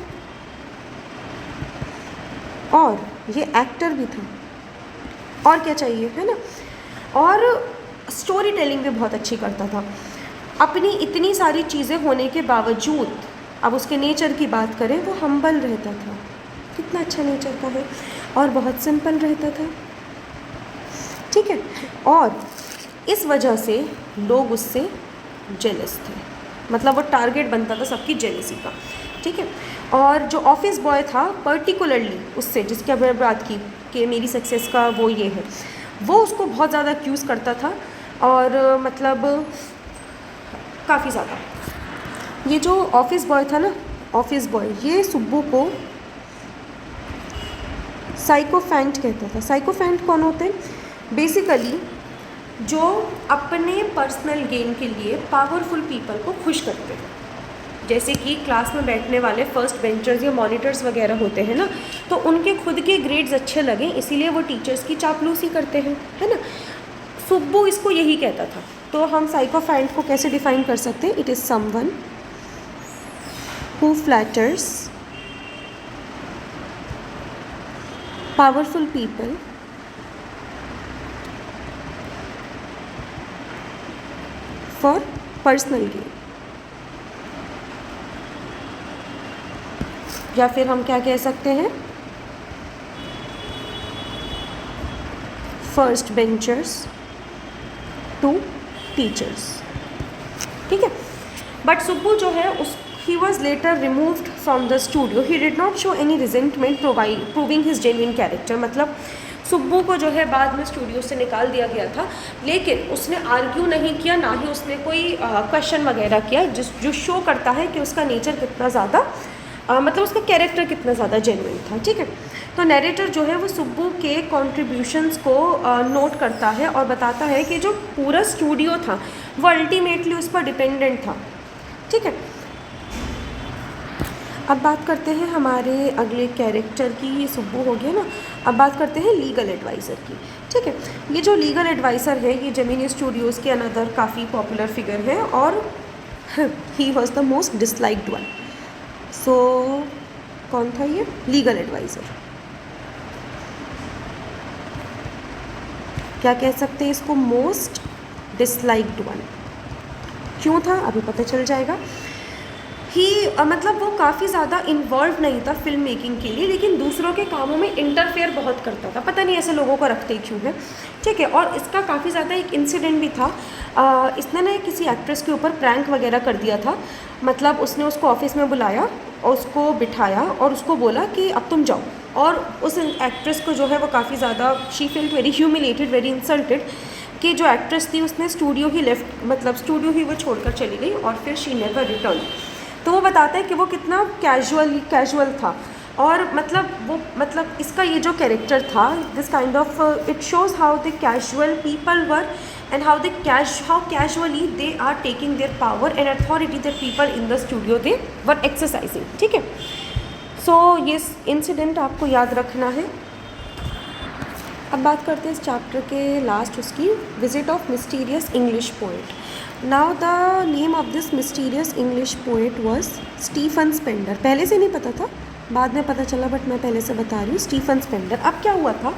और ये एक्टर भी था। और क्या चाहिए, है ना। और स्टोरी टेलिंग भी बहुत अच्छी करता था। अपनी इतनी सारी चीज़ें होने के बावजूद, अब उसके नेचर की बात करें, वो हम्बल रहता था। कितना अच्छा नेचर का है, और बहुत सिंपल रहता था, ठीक है। और इस वजह से लोग उससे जेलस थे, मतलब वो टारगेट बनता था सबकी जेलसी का, ठीक है। और जो ऑफिस बॉय था पर्टिकुलरली उससे, जिसकी अब बात की कि मेरी सक्सेस का वो ये है, वो उसको बहुत ज़्यादा एक्यूज़ करता था, और मतलब काफ़ी ज़्यादा। ये जो ऑफिस बॉय था ना, ऑफिस बॉय, ये सुब्बू को साइकोफैंट कहता था। साइकोफैंट कौन होते हैं? बेसिकली जो अपने पर्सनल गेन के लिए पावरफुल पीपल को खुश करते हैं। जैसे कि क्लास में बैठने वाले फर्स्ट बेंचर्स या मॉनिटर्स वगैरह होते हैं ना, तो उनके खुद के ग्रेड्स अच्छे लगें, इसीलिए वो टीचर्स की चापलूसी करते हैं, है ना। सुब्बू इसको यही कहता था। तो हम साइकोफैंट को कैसे डिफाइन कर सकते हैं? It is someone who flatters powerful people for personal gain। या फिर हम क्या कह सकते हैं? फर्स्ट बेंचर्स टू टीचर्स, ठीक है। बट सुब्बू जो है उस he was later removed from the studio. He did not show any resentment, proving his genuine character। मतलब सुब्बू को जो है बाद में स्टूडियो से निकाल दिया गया था, लेकिन उसने आर्ग्यू नहीं किया, ना ही उसने कोई क्वेश्चन वगैरह किया, जो शो करता है कि उसका नेचर कितना ज़्यादा मतलब उसका कैरेक्टर कितना ज़्यादा जेन्युइन था। ठीक है, तो नैरेटर जो है वो सुब्बू के कॉन्ट्रीब्यूशंस को नोट करता है और बताता है कि जो पूरा स्टूडियो था वो अल्टीमेटली उस पर डिपेंडेंट था। ठीक है, अब बात करते हैं हमारे अगले कैरेक्टर की। ये सुब्बू हो गया ना, अब बात करते हैं लीगल एडवाइज़र की। ठीक है, ये जो लीगल एडवाइज़र है ये जेमिनी स्टूडियोज़ के अनदर काफ़ी पॉपुलर फिगर है और he was the most disliked one. So कौन था ये लीगल एडवाइज़र? क्या कह सकते हैं इसको? Most disliked one. क्यों था अभी पता चल जाएगा। ही मतलब वो काफ़ी ज़्यादा इन्वॉल्व नहीं था फिल्म मेकिंग के लिए, लेकिन दूसरों के कामों में इंटरफेयर बहुत करता था। पता नहीं ऐसे लोगों को रखते क्यों है। ठीक है, और इसका काफ़ी ज़्यादा एक इंसिडेंट भी था। इसने ना किसी एक्ट्रेस के ऊपर प्रैंक वगैरह कर दिया था। मतलब उसने उसको ऑफिस में बुलाया और उसको बिठाया और उसको बोला कि अब तुम जाओ, और उस एक्ट्रेस को जो है वो काफ़ी ज़्यादा she felt very humiliated, very insulted कि जो एक्ट्रेस थी उसने स्टूडियो ही लेफ्ट, मतलब स्टूडियो ही वो छोड़कर चली गई और फिर शी नेवर रिटर्न। तो वो बताता है कि वो कितना कैजुअल था, और मतलब इसका ये जो कैरेक्टर था, this kind of it shows how the casual people were and how casually they are taking their power and authority that people in the studio they were exercising. ठीक है, सो ये इंसिडेंट आपको याद रखना है। अब बात करते हैं इस चैप्टर के लास्ट उसकी, visit of mysterious English poet. Now the name of this mysterious English poet was Stephen Spender. पहले से नहीं पता था, बाद में पता चला, बट मैं पहले से बता रही हूँ, स्टीफन स्पेंडर। अब क्या हुआ था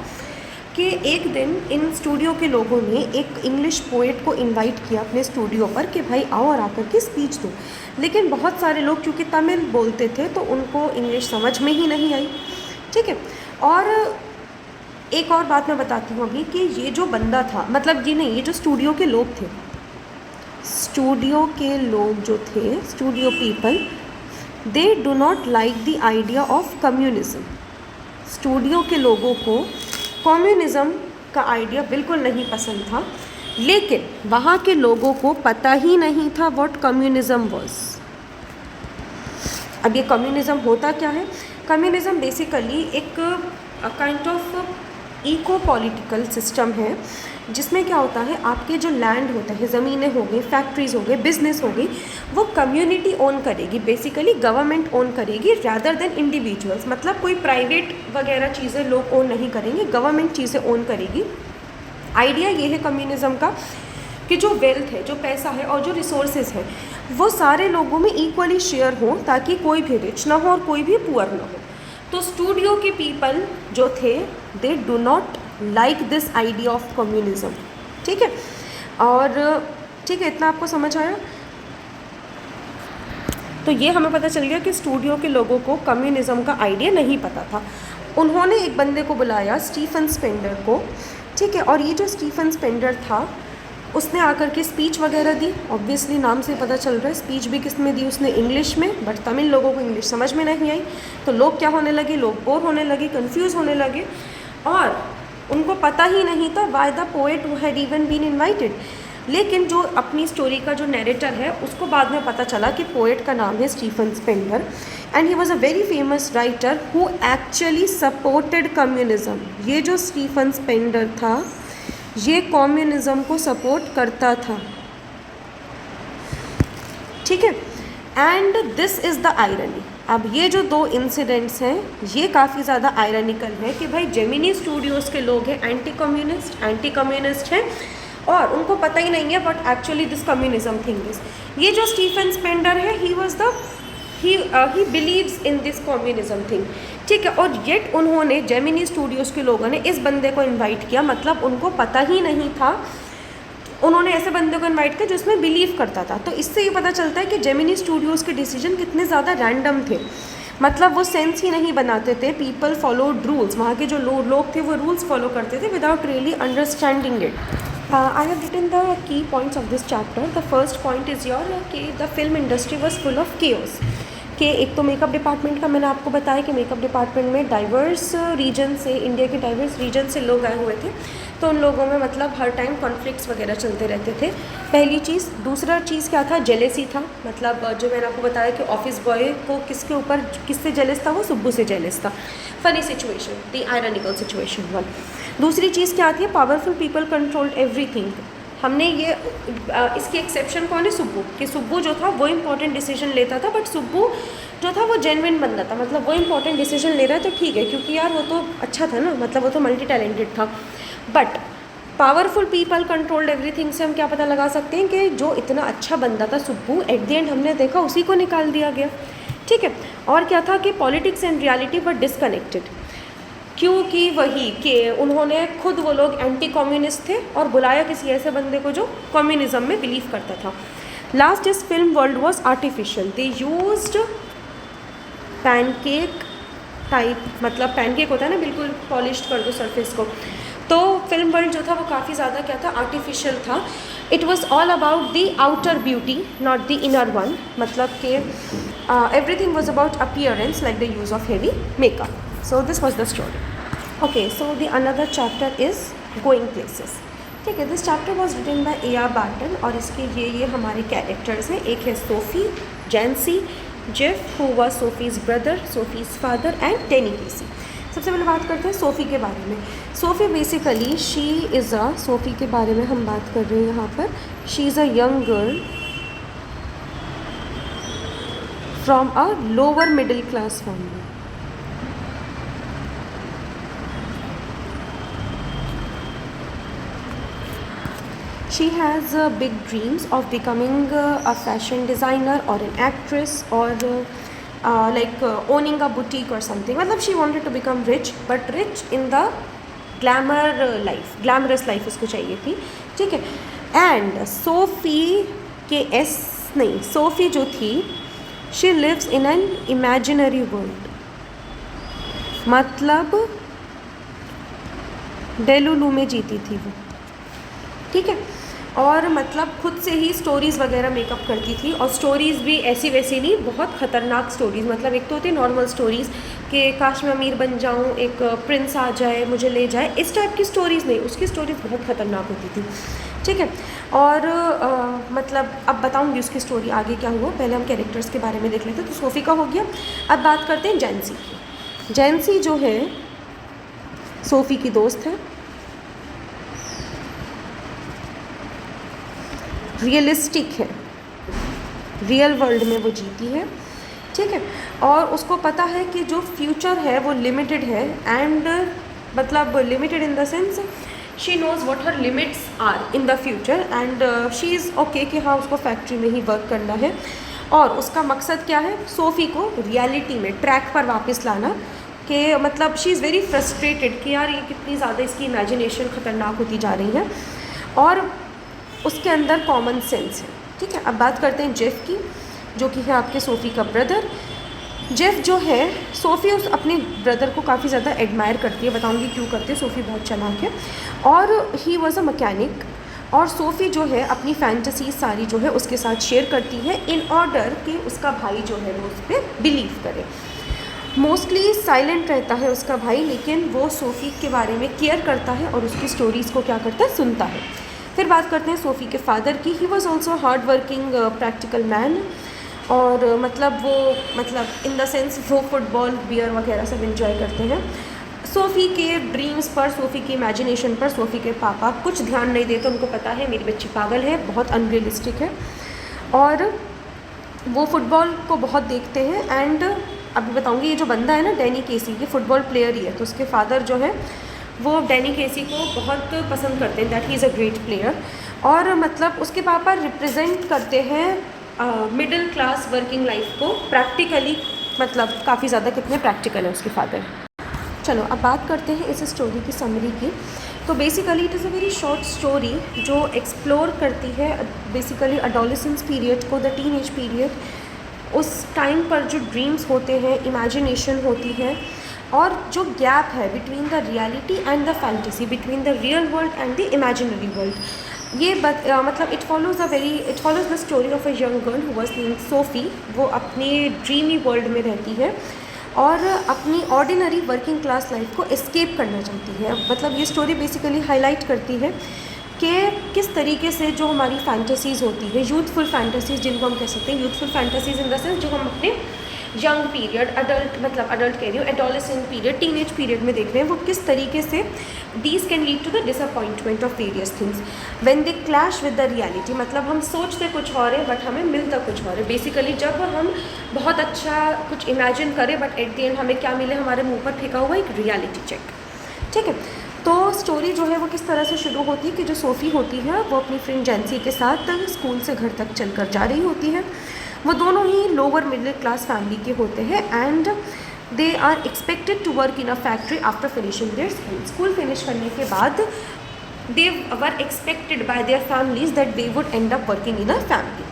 कि एक दिन इन स्टूडियो के लोगों ने एक इंग्लिश पोएट को इनवाइट किया अपने स्टूडियो पर कि भाई आओ और आकर के स्पीच दो। लेकिन बहुत सारे लोग क्योंकि तमिल बोलते थे तो उनको इंग्लिश समझ में ही नहीं आई। ठीक है, और एक और बात मैं बताती हूँ अभी कि ये जो बंदा था, मतलब ये जो स्टूडियो के लोग थे, स्टूडियो के लोग जो थे, studio people, they do not like the idea of communism. Studio के लोगों को कम्युनिज्म का आइडिया बिल्कुल नहीं पसंद था, लेकिन वहाँ के लोगों को पता ही नहीं था व्हाट कम्युनिज्म वाज। अब ये कम्युनिज्म होता क्या है? कम्युनिज्म बेसिकली एक kind of eco political system है, जिसमें क्या होता है, आपके जो लैंड होता है, ज़मीनें हो गई, फैक्ट्रीज़ हो गई, बिजनेस हो गई, वो कम्युनिटी ओन करेगी, बेसिकली गवर्नमेंट ओन करेगी रादर देन इंडिविजुअल्स। मतलब कोई प्राइवेट वगैरह चीज़ें लोग ओन नहीं करेंगे, गवर्नमेंट चीज़ें ओन करेगी। आइडिया ये है कम्युनिज्म का कि जो वेल्थ है, जो पैसा है और जो रिसोर्सेज है वो सारे लोगों में इक्वली शेयर हो, ताकि कोई भी रिच ना हो और कोई भी पुअर ना हो। तो स्टूडियो के पीपल जो थे, दे do not like this idea of communism. ठीक है, और ठीक है, इतना आपको समझ आया? तो ये हमें पता चल गया कि स्टूडियो के लोगों को कम्युनिज्म का आइडिया नहीं पता था। उन्होंने एक बंदे को बुलाया, स्टीफन स्पेंडर को। ठीक है, और ये जो स्टीफन स्पेंडर था उसने आकर के स्पीच वगैरह दी। ऑब्वियसली नाम से पता चल रहा है स्पीच भी किस में दी उसने, इंग्लिश में, बट तमिल लोगों को इंग्लिश समझ में नहीं आई। तो लोग क्या होने लगे, लोग बोर होने लगे, कंफ्यूज होने लगे, और उनको पता ही नहीं था why the poet had even been invited. लेकिन जो अपनी स्टोरी का जो नैरेटर है उसको बाद में पता चला कि पोएट का नाम है Stephen Spender, and he was a very famous writer who actually supported communism. ये जो स्टीफन स्पेंडर था ये कम्युनिज्म को सपोर्ट करता था। ठीक है, and this is the irony. अब ये जो दो इंसिडेंट्स हैं ये काफ़ी ज़्यादा आयरनिकल है कि भाई जेमिनी स्टूडियोज़ के लोग हैं एंटी कम्युनिस्ट हैं, और उनको पता ही नहीं है but actually this communism thing is. ये जो स्टीफन स्पेंडर है he believes in this communism thing. ठीक है, और येट उन्होंने जेमिनी स्टूडियोज़ के लोगों ने इस बंदे को इनवाइट किया, मतलब उनको पता ही नहीं था। उन्होंने ऐसे बंदे को इनवाइट किया जो उसमें बिलीव करता था। तो इससे ये पता चलता है कि जेमिनी स्टूडियोज़ के डिसीजन कितने ज़्यादा रैंडम थे, मतलब वो सेंस ही नहीं बनाते थे। पीपल फॉलोड रूल्स, वहाँ के जो लोग थे वो रूल्स फॉलो करते थे without really understanding it. I have written the key points of this chapter. The first point is the film industry was full of chaos. कि एक तो मेकअप डिपार्टमेंट का मैंने आपको बताया कि मेकअप डिपार्टमेंट में डाइवर्स रीजन से, इंडिया के डाइवर्स रीजन से लोग आए हुए थे, तो उन लोगों में मतलब हर टाइम कॉन्फ्लिक्ट्स वगैरह चलते रहते थे, पहली चीज़। दूसरा चीज़ क्या था, जेलेसी था। मतलब जो मैंने आपको बताया कि ऑफिस बॉय को किसके ऊपर किससे जेलस था, वो सुब्बू से जेलस था। फनी सिचुएशन, दी आयरनिकल सिचुएशन वन। दूसरी चीज़ क्या आती है, पावरफुल पीपल कंट्रोल्ड एवरीथिंग। हमने ये इसकी एक्सेप्शन कौन है, सुब्बू, कि सुब्बू जो था वो इंपॉर्टेंट डिसीजन लेता था, बट सुब्बू जो था वो जेन्युइन बंदा था, मतलब वो इंपॉर्टेंट डिसीजन ले रहा है तो ठीक है, क्योंकि यार वो तो अच्छा था ना, मतलब वो तो मल्टी टैलेंटेड था। But powerful people controlled everything से हम क्या पता लगा सकते हैं कि जो इतना अच्छा बंदा था सुब्बू, एट द एंड हमने देखा उसी को निकाल दिया गया, ठीक है। और क्या था कि politics and reality were disconnected, क्योंकि वही कि उन्होंने खुद, वो लोग एंटी कम्युनिस्ट थे और बुलाया किसी ऐसे बंदे को जो कम्युनिज्म में बिलीव करता था। Last is film world was artificial, they used pancake type, मतलब पैनकेक होता है ना, बिल्कुल पॉलिश कर दो सरफेस को, तो फिल्म वर्ल्ड जो था वो काफ़ी ज़्यादा क्या था, आर्टिफिशियल था। It was all about the outer beauty not the inner one, मतलब कि everything was about appearance like the use of heavy makeup. So this was the story. Okay, so the another chapter is going places. ठीक है, this chapter was written by A.R. Barton और इसके ये हमारे characters हैं। एक है Sophie, Jansie, Jeff who was Sophie's brother, Sophie's father and Danny Casey. सबसे पहले बात करते हैं सोफ़ी के बारे में। Sophie basically she is a, Sophie के बारे में हम बात कर रहे हैं यहाँ पर, she is a young girl from a lower middle class family. She has big dreams of becoming a fashion designer or an actress or owning a boutique or something. मतलब she wanted to become rich, but rich in the glamorous life उसको चाहिए थी, ठीक है। And SoFi जो थी, she lives in an imaginary world, मतलब डेलुलू में जीती थी वो, ठीक है। और मतलब खुद से ही स्टोरीज़ वगैरह मेकअप करती थी, और स्टोरीज़ भी ऐसी वैसी नहीं, बहुत ख़तरनाक स्टोरीज़। मतलब एक तो होती नॉर्मल स्टोरीज़ कि काश मैं अमीर बन जाऊँ, एक प्रिंस आ जाए मुझे ले जाए, इस टाइप की स्टोरीज़ नहीं, उसकी स्टोरीज़ बहुत ख़तरनाक होती थी, ठीक है। और मतलब अब बताऊँगी उसकी स्टोरी आगे क्या हुआ, पहले हम कैरेक्टर्स के बारे में देख लेते हैं। तो सोफ़ी का हो गया, अब बात करते हैं जैंसी की। जैंसी जो है सोफ़ी की दोस्त है, रियलिस्टिक है, रियल वर्ल्ड में वो जीती है, ठीक है। और उसको पता है कि जो फ्यूचर है वो लिमिटेड है, एंड मतलब limited in the sense she knows what her limits are in the future, and she is okay कि हाँ उसको फैक्ट्री में ही वर्क करना है। और उसका मकसद क्या है, सोफ़ी को रियलिटी में, ट्रैक पर वापस लाना, कि मतलब शी इज़ वेरी फ्रस्ट्रेटेड कि यार ये कितनी ज़्यादा इसकी इमेजिनेशन ख़तरनाक होती जा रही है, और उसके अंदर कॉमन सेंस है, ठीक है। अब बात करते हैं जेफ की, जो कि है आपके सोफ़ी का ब्रदर। जेफ जो है, सोफ़ी उस अपने ब्रदर को काफ़ी ज़्यादा एडमायर करती है, बताऊंगी क्यों करती है। सोफ़ी बहुत चालाक है, और ही वॉज़ अ मैकेनिक, और सोफ़ी जो है अपनी फैंटेसी सारी जो है उसके साथ शेयर करती है, इन ऑर्डर कि उसका भाई जो है वो उस पर बिलीव करे। मोस्टली साइलेंट रहता है उसका भाई, लेकिन वो सोफ़ी के बारे में केयर करता है और उसकी स्टोरीज़ को क्या करता है, सुनता है। फिर बात करते हैं सोफ़ी के फादर की। He was also hard working practical man, और मतलब वो, मतलब इन द सेंस वो फुटबॉल, बियर वगैरह सब इन्जॉय करते हैं। सोफ़ी के ड्रीम्स पर, सोफ़ी की इमेजिनेशन पर सोफ़ी के पापा कुछ ध्यान नहीं देते, उनको पता है मेरी बच्ची पागल है, बहुत अनरियलिस्टिक है, और वो फुटबॉल को बहुत देखते हैं। एंड अभी बताऊँगी, ये जो बंदा है ना डेनी केसी, ये फुटबॉल प्लेयर ही है, तो उसके फादर जो है वो डेनी केसी को बहुत पसंद करते हैं, that he is a great player. और मतलब उसके पापा रिप्रेजेंट करते हैं मिडिल क्लास वर्किंग लाइफ को प्रैक्टिकली, मतलब काफ़ी ज़्यादा कितने प्रैक्टिकल है उसके फादर। चलो अब बात करते हैं इस स्टोरी की समरी की। तो basically it is a very short story जो एक्सप्लोर करती है बेसिकली अडोलेसेंस पीरियड को, द टीनेज पीरियड, उस टाइम पर जो ड्रीम्स होते हैं, इमेजिनेशन होती है, और जो गैप है between the reality and the fantasy, between the real world and the imaginary world, मतलब it follows the story of a young girl who was named Sophie. वो अपने ड्रीमी वर्ल्ड में रहती है और अपनी ऑर्डिनरी वर्किंग क्लास लाइफ को escape करना चाहती है। मतलब ये स्टोरी बेसिकली हाईलाइट करती है कि किस तरीके से जो हमारी फैंटेसीज़ होती है, यूथफुल फैंटेसीज़ जिनको हम कह सकते हैं, youthful fantasies in the sense जो हम अपने यंग पीरियड, अडल्ट कह रही हूँ, एडोलेसेंट पीरियड, टीनेज पीरियड में देख रहे हैं, वो किस तरीके से these can lead to the disappointment of various things when they clash with the reality. मतलब हम सोचते कुछ और है बट हमें मिलता कुछ और है। बेसिकली जब हम बहुत अच्छा कुछ इमेजिन करें बट एट द एंड हमें क्या मिले, हमारे मुंह पर फेंका हुआ एक रियलिटी चेक। ठीक है, तो स्टोरी जो है वो किस तरह से शुरू होती है कि जो सोफ़ी होती है वो अपनी फ्रेंड जैंसी के साथ स्कूल से घर तक चलकर जा रही होती है। वो दोनों ही लोअर मिडिल क्लास फैमिली के होते हैं and they are expected to work in a factory after finishing their school. School finish करने के बाद they were expected by their families that they would end up working in a family.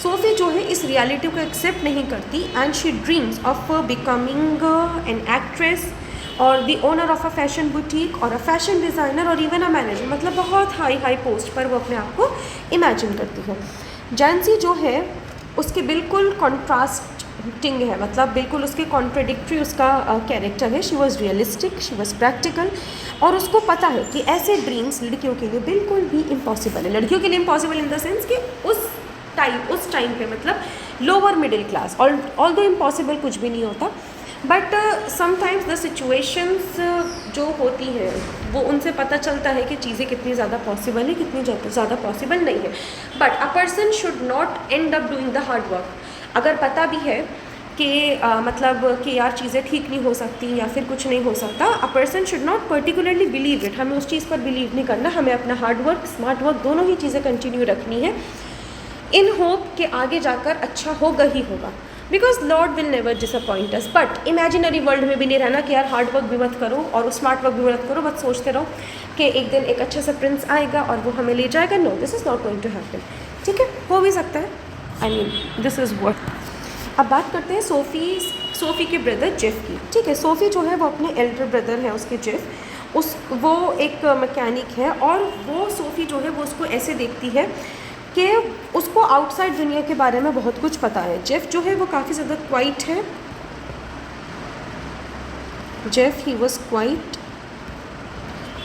Sophie जो है इस रियलिटी को accept नहीं करती and she dreams of becoming an actress और the owner of a fashion boutique और अ फैशन डिज़ाइनर और इवन अ मैनेजर। मतलब बहुत हाई पोस्ट पर वो अपने आप को इमेजिन करती है। जैंसी जो है उसके बिल्कुल कॉन्ट्रास्टिंग है, मतलब बिल्कुल उसके कॉन्ट्रडिक्टरी उसका कैरेक्टर है। She was realistic, she was practical और उसको पता है कि ऐसे ड्रीम्स लड़कियों के लिए बिल्कुल भी इम्पॉसिबल है। लड़कियों के लिए इम्पॉसिबल इन द सेंस कि उस टाइम पे मतलब lower middle class, although impossible कुछ भी नहीं होता बट समटाइम्स द सिचुएशंस जो होती हैं वो उनसे पता चलता है कि चीज़ें कितनी ज़्यादा पॉसिबल है, कितनी ज़्यादा पॉसिबल नहीं है। But a person should not and up doing the hard work. अगर पता भी है कि मतलब कि यार चीज़ें ठीक नहीं हो सकती या फिर कुछ नहीं हो सकता, a person should not particularly believe it. हमें उस चीज़ पर बिलीव नहीं करना, हमें अपना हार्ड वर्क, स्मार्ट वर्क दोनों ही चीज़ें कंटिन्यू रखनी है इन होप कि आगे जाकर अच्छा होगा ही होगा। Because Lord will never disappoint us. But imaginary world में भी नहीं रहना कि यार हार्ड वर्क भी मत करो और स्मार्ट वर्क भी मत करो, बस सोचते रहो कि एक दिन एक अच्छा सा प्रिंस आएगा और वो हमें ले जाएगा। No, this is not going to happen. ठीक है, हो भी सकता है, I mean this is what. अब बात करते हैं सोफ़ी के ब्रदर जेफ की। ठीक है, सोफ़ी जो है वो अपने एल्डर ब्रदर है उसके जेफ, वो एक मैकेनिक है और वो सोफ़ी जो है वो उसको ऐसे देखती है कि उसको आउटसाइड दुनिया के बारे में बहुत कुछ पता है। जेफ जो है वो काफ़ी ज़्यादा क्वाइट है। Jeff he was quite,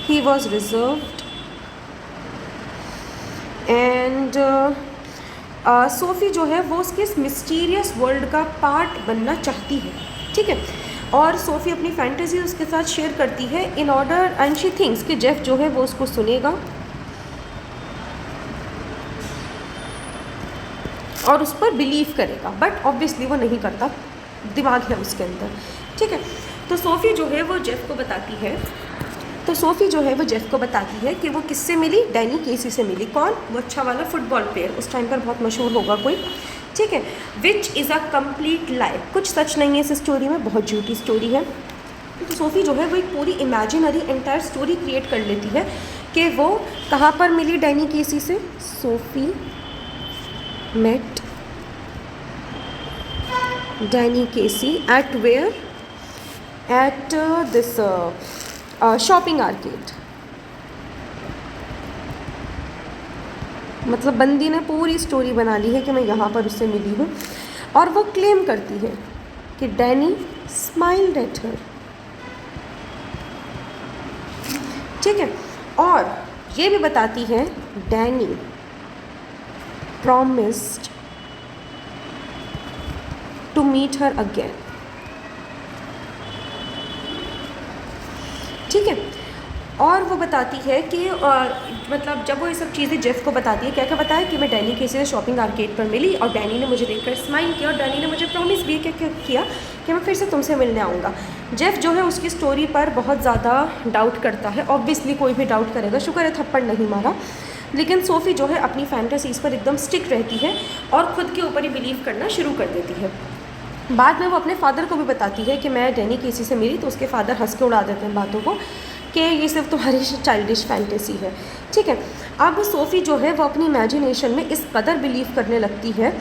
he was reserved and SoFi जो है वो उसके इस मिस्टीरियस वर्ल्ड का पार्ट बनना चाहती है। ठीक है, और सोफ़ी अपनी फैंटेसी उसके साथ शेयर करती है in order and she thinks कि जेफ जो है वो उसको सुनेगा और उस पर बिलीव करेगा। बट ऑब्वियसली वो नहीं करता, दिमाग है उसके अंदर। ठीक है, तो सोफ़ी जो है वो जेफ को बताती है कि वो किससे मिली, डैनी केसी से मिली। कौन? वो अच्छा वाला फुटबॉल प्लेयर, उस टाइम पर बहुत मशहूर होगा कोई। ठीक है, विच इज़ अ कम्प्लीट लाई। कुछ सच नहीं है इस स्टोरी में, बहुत झूठी स्टोरी है। तो सोफ़ी जो है वो एक पूरी इमेजिनरी एंटायर स्टोरी क्रिएट कर लेती है कि वो कहाँ पर मिली डैनी केसी से। SoFi met Danny Casey at where? At this shopping arcade। मतलब बंदी ने पूरी स्टोरी बना ली है कि मैं यहाँ पर उससे मिली हूँ और वो क्लेम करती है कि डैनी स्माइल्ड एट हर। ठीक है, और ये भी बताती है Danny promised to meet her again। ठीक है, और वो बताती है कि मतलब जब वो ये सब चीज़ें जेफ को बताती है, क्या क्या बताया कि मैं डैनी केसी से शॉपिंग आर्केड पर मिली और डैनी ने मुझे देखकर स्माइल किया और डैनी ने मुझे प्रॉमिस भी किया कि मैं फिर से तुमसे मिलने आऊँगा। जेफ जो है उसकी स्टोरी पर बहुत ज़्यादा डाउट करता है। ऑब्वियसली कोई भी डाउट करेगा, शुक्र है थप्पड़ नहीं मारा। लेकिन सोफ़ी जो है अपनी फैंटेसीज़ पर एकदम स्टिक रहती है और ख़ुद के ऊपर ही बिलीव करना शुरू कर देती है। बाद में वो अपने फादर को भी बताती है कि मैं डैनी केसी से मिली, तो उसके फादर हंस के उड़ा देते हैं बातों को कि ये सिर्फ तुम्हारी चाइल्डिश फैंटेसी है। ठीक है, अब सोफ़ी जो है वो अपनी इमेजिनेशन में इस कदर बिलीव करने लगती है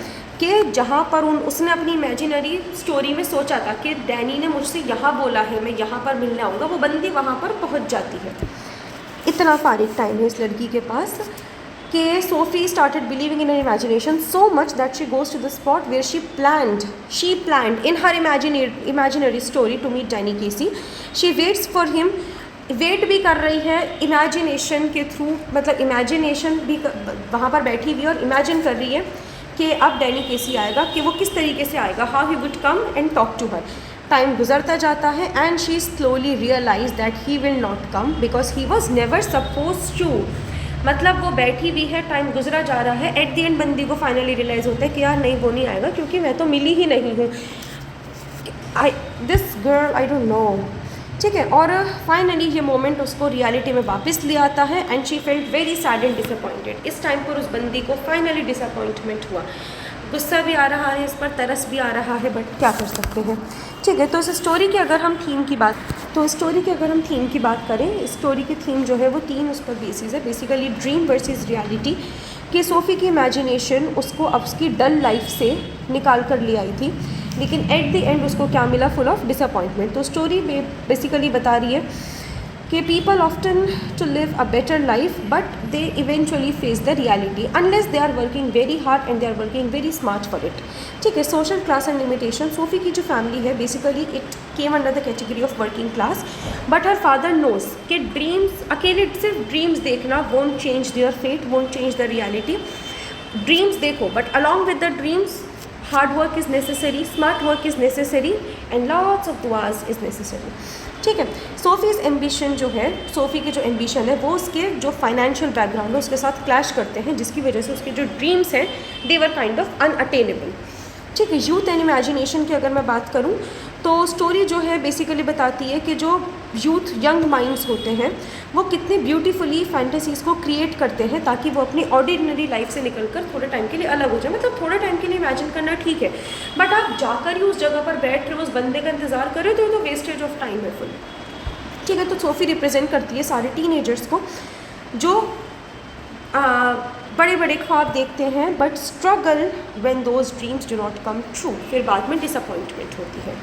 कि जहाँ पर उसने अपनी इमेजिनरी स्टोरी में सोचा था कि डैनी ने मुझसे यहाँ बोला है मैं यहाँ पर मिलने आऊँगा, वो बंदी वहाँ पर पहुँच जाती है। इतना फारिग टाइम है इस लड़की के पास कि Sophie started believing in her imagination so much that she goes to the spot where she planned in her imaginary story to meet Danny Casey. She waits for him, wait भी कर रही है इमेजिनेशन के through, मतलब imagination भी वहाँ पर बैठी हुई और इमेजिन कर रही है कि अब डैनी केसी आएगा, कि वो किस तरीके से आएगा, how he would come and talk to her. Time गुजरता जाता है and she slowly realize that he will not come because he was never suppose to. मतलब वो बैठी हुई है, टाइम गुजरा जा रहा है, एट द एंड बंदी को फाइनली रियलाइज़ होता है कि यार नहीं वो नहीं आएगा क्योंकि मैं तो मिली ही नहीं हूँ. This girl I don't know. ठीक है, और फाइनली ये मोमेंट उसको रियलिटी में वापस ले आता है and she felt very sad and disappointed. इस टाइम पर उस बंदी को फाइनली डिसअपॉइंटमेंट हुआ. गुस्सा भी आ रहा है, इस पर तरस भी आ रहा है, बट क्या कर सकते हैं. ठीक है, तो इस स्टोरी की अगर हम थीम की बात करें, स्टोरी की थीम जो है वो 3 उस पर बेसिस है. बेसिकली ड्रीम वर्सेस रियलिटी, कि सोफ़ी की इमेजिनेशन उसको अब उसकी डल लाइफ से निकाल कर ले आई थी, लेकिन एट द एंड उसको क्या मिला, फुल ऑफ डिसअपॉइंटमेंट. तो स्टोरी बेसिकली बता रही है कि people often to live a better life but they eventually face the reality unless they are working very hard and they are working very smart for it. ठीक है, social class and limitation. Sophie की जो family है basically it came under the category of working class, but her father knows कि dreams, अकेले सिर्फ dreams देखना won't change their fate, won't change the reality. Dreams देखो but along with the dreams hard work is necessary, smart work is necessary and lots of दुआज is necessary. ठीक है, सोफ़ीज़ ambition जो है, सोफ़ी के जो एम्बिशन है वो उसके जो फाइनेंशियल बैकग्राउंड है उसके साथ क्लैश करते हैं, जिसकी वजह से उसके जो ड्रीम्स हैं दे वर काइंड ऑफ अनअटेनेबल. ठीक है, यूथ एंड इमेजिनेशन की अगर मैं बात करूं तो स्टोरी जो है बेसिकली बताती है कि जो यूथ यंग माइंड्स होते हैं वो कितने ब्यूटीफुली फैंटेसीज़ को क्रिएट करते हैं ताकि वो अपनी ऑर्डिनरी लाइफ से निकलकर थोड़े टाइम के लिए अलग हो जाए. मतलब थोड़े टाइम के लिए इमेजिन करना ठीक है, बट आप जाकर ही उस जगह पर बैठ रहे हो, उस बंदे का इंतज़ार कर रहे हो तो वेस्टेज ऑफ टाइम है फुल. ठीक है, तो सोफ़ी रिप्रेजेंट करती है सारे टीनेजर्स को जो बड़े बड़े ख्वाब देखते हैं but struggle when those dreams do not come true. फिर बाद में डिसअपॉइंटमेंट होती है.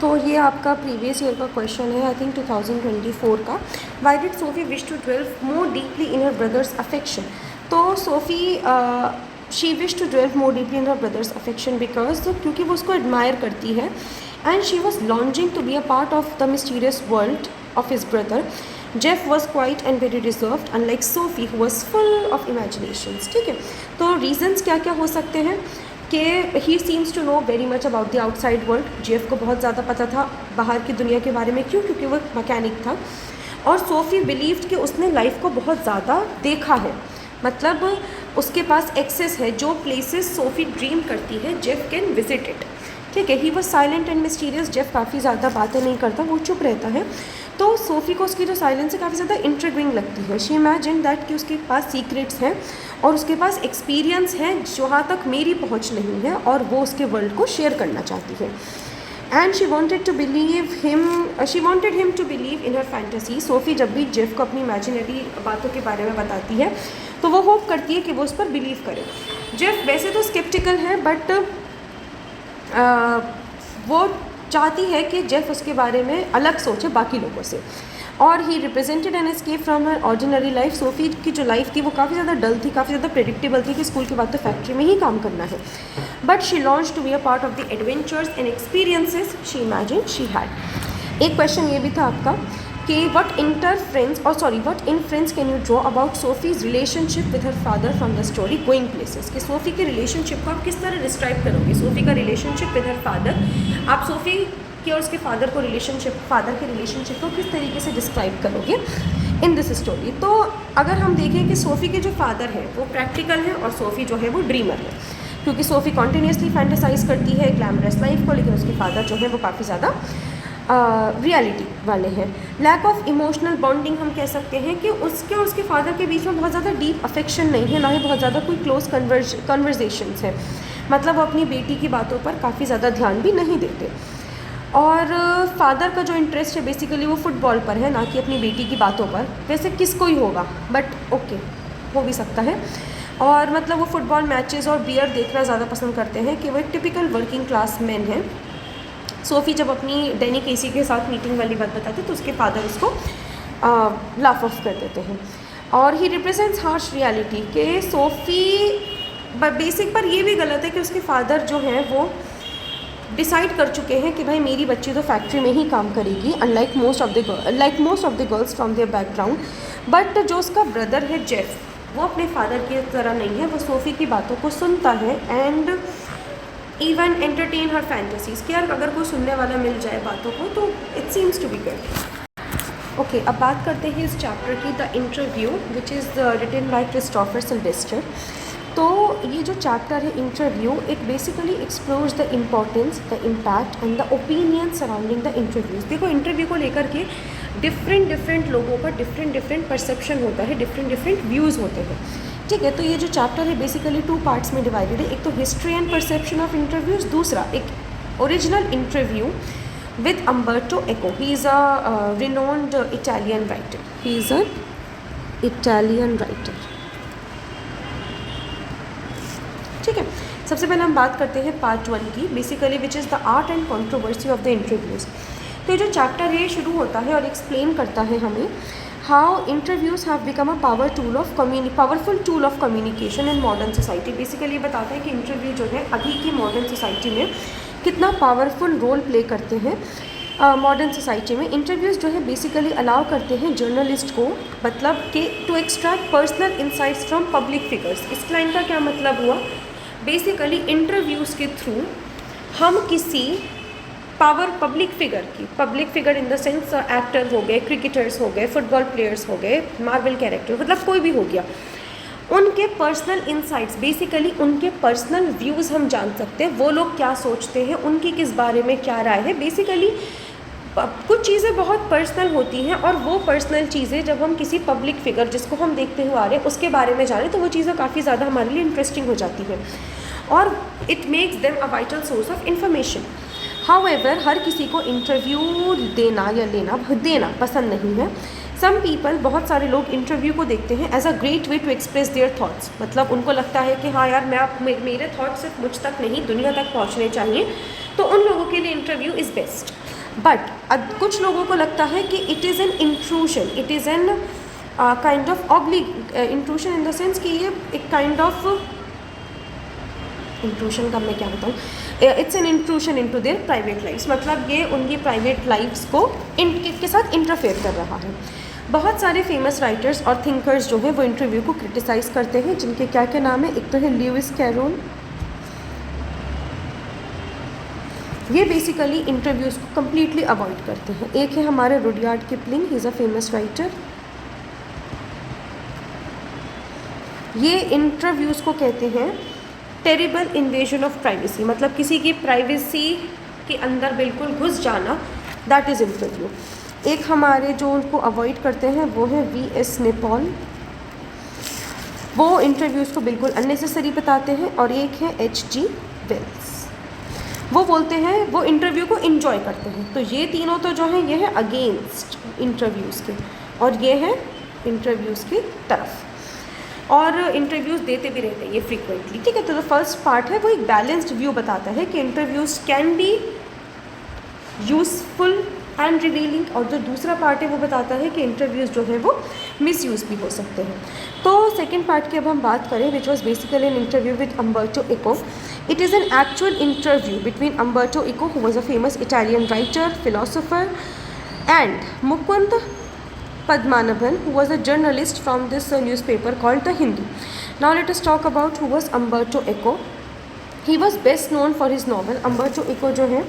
तो ये आपका प्रीवियस ईयर का क्वेश्चन है, आई थिंक 2024 का. Why did Sophie wish to delve more deeply in her brother's affection. तो Sophie she wish to delve more deeply in her brother's affection because क्योंकि वो उसको एडमायर करती है and she was longing to be a part of the mysterious world of his brother. Jeff was quiet and very reserved, unlike Sophie who was full of imaginations. ठीक है, तो reasons क्या क्या हो सकते हैं कि he seems to know very much about the outside world. Jeff को बहुत ज़्यादा पता था बाहर की दुनिया के बारे में, क्यों, क्योंकि वो मैकेनिक था. और सोफ़ी बिलीव्ड कि उसने लाइफ को बहुत ज़्यादा देखा है, मतलब उसके पास एक्सेस है. जो प्लेसेस सोफ़ी ड्रीम करती है जेफ कैन विजिट इट. ठीक है, he was silent and mysterious. Jeff काफ़ी ज़्यादा बातें नहीं करता, वो चुप रहता है. तो सोफ़ी को उसकी जो साइलेंस है काफ़ी ज़्यादा इंट्रिगिंग लगती है. शी इमेजिन दैट कि उसके पास सीक्रेट्स हैं और उसके पास एक्सपीरियंस है जहाँ तक मेरी पहुँच नहीं है और वो उसके वर्ल्ड को शेयर करना चाहती है. And she wanted him to believe in her fantasy. Sophie जब भी जेफ को अपनी इमेजिनरी बातों के बारे में बताती है तो वो होप करती है कि वो उस पर बिलीव करे. जेफ वैसे तो स्केप्टिकल है बट वो चाहती है कि जेफ उसके बारे में अलग सोचे बाकी लोगों से. और he represented an escape from her ordinary life. Sophie की जो लाइफ थी वो काफ़ी ज़्यादा डल थी, काफ़ी ज़्यादा प्रेडिक्टेबल थी कि स्कूल के बाद तो फैक्ट्री में ही काम करना है. But she launch to be a part of the adventures and experiences she imagine she had. एक क्वेश्चन ये भी था आपका कि what inference can you draw about Sophie's relationship with her father from the story going places. कि Sophie के relationship को आप किस तरह डिस्क्राइब करोगे. सोफ़ी का रिलेशनशिप विद हर फादर, आप सोफ़ी के और उसके फादर के रिलेशनशिप को किस तरीके से डिस्क्राइब करोगे इन दिस स्टोरी. तो अगर हम देखें कि सोफ़ी के जो फादर हैं वो प्रैक्टिकल हैं और सोफ़ी जो है वो ड्रीमर है, क्योंकि सोफ़ी कॉन्टीन्यूसली फैंटेसाइज करती है ग्लैमरस लाइफ को, लेकिन उसके फादर जो है वो काफ़ी ज़्यादा रियलिटी वाले हैं. लैक ऑफ इमोशनल बॉन्डिंग हम कह सकते हैं कि उसके और उसके फादर के बीच में बहुत ज़्यादा डीप अफेक्शन नहीं है, ना ही बहुत ज़्यादा कोई क्लोज कन्वर्जेशंस है. मतलब वो अपनी बेटी की बातों पर काफ़ी ज़्यादा ध्यान भी नहीं देते. और फादर का जो इंटरेस्ट है बेसिकली वो फुटबॉल पर है, ना कि अपनी बेटी की बातों पर. वैसे किसको ही होगा, बट ओके हो भी सकता है. और मतलब वो फुटबॉल मैचेस और बियर देखना ज़्यादा पसंद करते हैं कि वो एक टिपिकल वर्किंग क्लास मैन है. सोफ़ी जब अपनी डैनी केसी के साथ मीटिंग वाली बात बताते तो उसके फादर उसको लाफ ऑफ कर देते हैं। और ही रिप्रेजेंट्स हार्श रियलिटी के सोफ़ी बेसिक पर ये भी गलत है कि उसके फादर जो हैं वो डिसाइड कर चुके हैं कि भाई मेरी बच्ची तो फैक्ट्री में ही काम करेगी, unlike most of the girls from their background. But जो उसका ब्रदर है जेफ, वो अपने फादर की तरह नहीं है, वो सोफ़ी की बातों को सुनता है and even entertain her fantasies कि यार अगर कोई सुनने वाला मिल जाए बातों को तो it seems to be good. Okay, अब बात करते हैं इस चैप्टर की, the interview which is written by Christopher Silvester. तो ये जो चैप्टर है interview, it basically explores the importance, the impact and the opinion surrounding the interviews. देखो इंटरव्यू को लेकर के डिफरेंट लोगों का डिफरेंट परसेप्शन होता है, डिफरेंट व्यूज़ होते हैं, ठीक है। तो ये जो चैप्टर है बेसिकली 2 पार्ट्स में डिवाइडेड है। एक तो history and perception of interviews, दूसरा एक original interview with Umberto echo. He is a renowned Italian writer, he is a Italian writer, ठीक है। सबसे पहले हम बात करते हैं पार्ट 1 की, basically which is the art and controversy of the interviews. तो ये जो चैप्टर है शुरू होता है और एक्सप्लेन करता है हमें how interviews have become a powerful tool of communication in modern society. Basically बताते हैं कि इंटरव्यू जो है अभी की मॉडर्न सोसाइटी में कितना पावरफुल रोल प्ले करते हैं। मॉडर्न सोसाइटी में इंटरव्यूज़ जो है बेसिकली अलाउ करते हैं जर्नलिस्ट को, मतलब कि to extract personal insights from public figures. इस लाइन का क्या मतलब हुआ, बेसिकली इंटरव्यूज़ के थ्रू हम किसी public figure in the sense actor हो गए, क्रिकेटर्स हो गए, फुटबॉल प्लेयर्स हो गए, मार्वल कैरेक्टर, मतलब कोई भी हो गया, उनके पर्सनल इंसाइट्स, बेसिकली उनके पर्सनल व्यूज़ हम जान सकते हैं, वो लोग क्या सोचते हैं, उनकी किस बारे में क्या राय है। बेसिकली कुछ चीज़ें बहुत पर्सनल होती हैं और वो पर्सनल चीज़ें जब हम किसी पब्लिक फिगर जिसको हम देखते हुए आ रहे हैं उसके बारे में जानें तो वो चीज़ें काफ़ी ज़्यादा हमारे लिए इंटरेस्टिंग हो जाती हैं और it makes them a vital source of information. However हर किसी को इंटरव्यू देना पसंद नहीं है। सम पीपल, बहुत सारे लोग इंटरव्यू को देखते हैं as a great way to express their thoughts, मतलब उनको लगता है कि हाँ यार मेरे थॉट्स सिर्फ मुझ तक नहीं दुनिया तक पहुँचने चाहिए, तो उन लोगों के लिए इंटरव्यू इज़ बेस्ट। बट कुछ लोगों को लगता है कि it is an intrusion, it is an kind of oblique intrusion in the sense कि ये एक काइंड ऑफ इंट्रूशन का मैं क्या बताऊँ, it's an intrusion into their private lifes, मतलब ये उनकी प्राइवेट लाइफ्स को के साथ इंटरफेयर कर रहा है। बहुत सारे फेमस राइटर्स और थिंकर्स जो हैं वो इंटरव्यू को क्रिटिसाइज़ करते हैं, जिनके क्या क्या नाम है। एक तो है ल्यूइस कैरोल, ये बेसिकली इंटरव्यूज़ को कम्प्लीटली अवॉइड करते हैं। एक है हमारे Rudyard Kipling, he is a famous writer, ये इंटरव्यूज़ को कहते हैं टेरिबल इन्वेजन ऑफ प्राइवेसी, मतलब किसी की प्राइवेसी के अंदर बिल्कुल घुस जाना, दैट इज़ इंटरव्यू। एक हमारे जो उनको अवॉइड करते हैं वो है V.S. नेपॉल, वो इंटरव्यूज़ को बिल्कुल अननेसेसरी बताते हैं। और एक है H.G. वेल्स, वो बोलते हैं वो इंटरव्यू को इन्जॉय करते हैं। तो ये तीनों तो जो हैं ये है अगेंस्ट इंटरव्यूज़ के और ये है इंटरव्यूज़ की तरफ, और इंटरव्यूज़ देते भी रहते हैं ये फ्रीक्वेंटली, ठीक है। तो जो फर्स्ट पार्ट है वो एक बैलेंस्ड व्यू बताता है कि interviews can be useful and revealing, और जो दूसरा पार्ट है वो बताता है कि इंटरव्यूज़ जो है वो मिसयूज़ भी हो सकते हैं। तो सेकेंड पार्ट की अब हम बात करें, which was basically an interview with Umberto echo. It is an actual interview between Umberto Eco, who was a famous Italian writer, philosopher, and Mukund Padmanabhan, who was a journalist from this newspaper called The Hindu. Now let us talk about who was Umberto Eco. He was best known for his novel. Umberto Eco जो है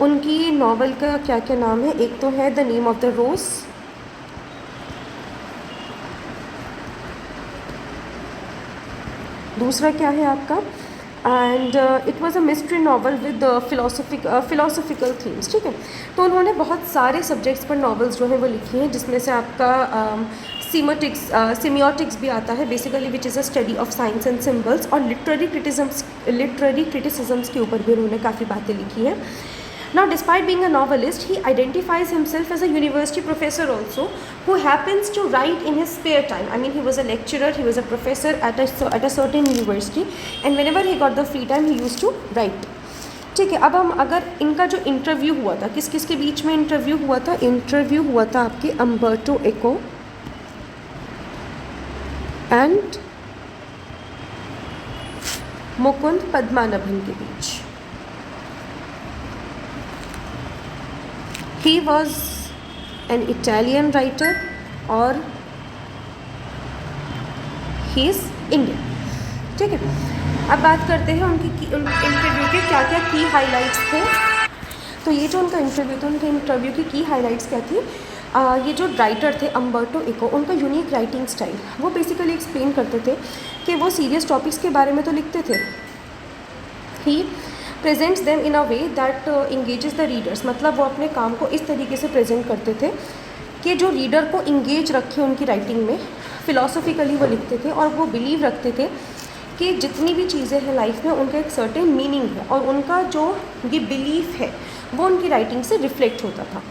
उनकी novel का क्या क्या नाम है, एक तो है द नेम ऑफ द रोज़, दूसरा क्या है आपका, and it was a mystery novel with philosophical themes, ठीक है। तो उन्होंने बहुत सारे सब्जेक्ट्स पर नावल्स जो हैं वो लिखी हैं, जिसमें से आपका सिमियोटिक्स भी आता है, basically which is a study of science and symbols, और लिटरेरी क्रिटिसिज्म्स के ऊपर भी उन्होंने काफ़ी बातें लिखी हैं। Now, despite being a novelist, he identifies himself as a university professor also, who happens to write in his spare time. I mean, he was a lecturer, he was a professor at a certain university, and whenever he got the free time, he used to write. ठीक है, अब हम अगर इनका जो interview हुआ था, किस किस के बीच में इंटरव्यू हुआ था? इंटरव्यू हुआ था आपके Umberto Eco and Mukund Padmanabhan के बीच। He was an Italian writer और ही इज़ इंडियन। ठीक है, अब बात करते हैं उनकी इंटरव्यू के क्या क्या की हाइलाइट्स थे। तो ये जो उनका इंटरव्यू था, उनके इंटरव्यू की हाइलाइट्स क्या थी? ये जो राइटर थे अम्बर्टो इको, उनका यूनिक राइटिंग स्टाइल, वो बेसिकली एक्सप्लेन करते थे कि वो सीरियस टॉपिक्स के बारे में तो लिखते थे, he presents them in a way that engages the readers, मतलब वो अपने काम को इस तरीके से प्रेजेंट करते थे कि जो रीडर को इंगेज रखे उनकी राइटिंग में। फिलोसॉफिकली वो लिखते थे और वो बिलीव रखते थे कि जितनी भी चीज़ें हैं लाइफ में उनका एक सर्टेन मीनिंग है, और उनका जो ये बिलीफ है वो उनकी राइटिंग से रिफ्लेक्ट होता था।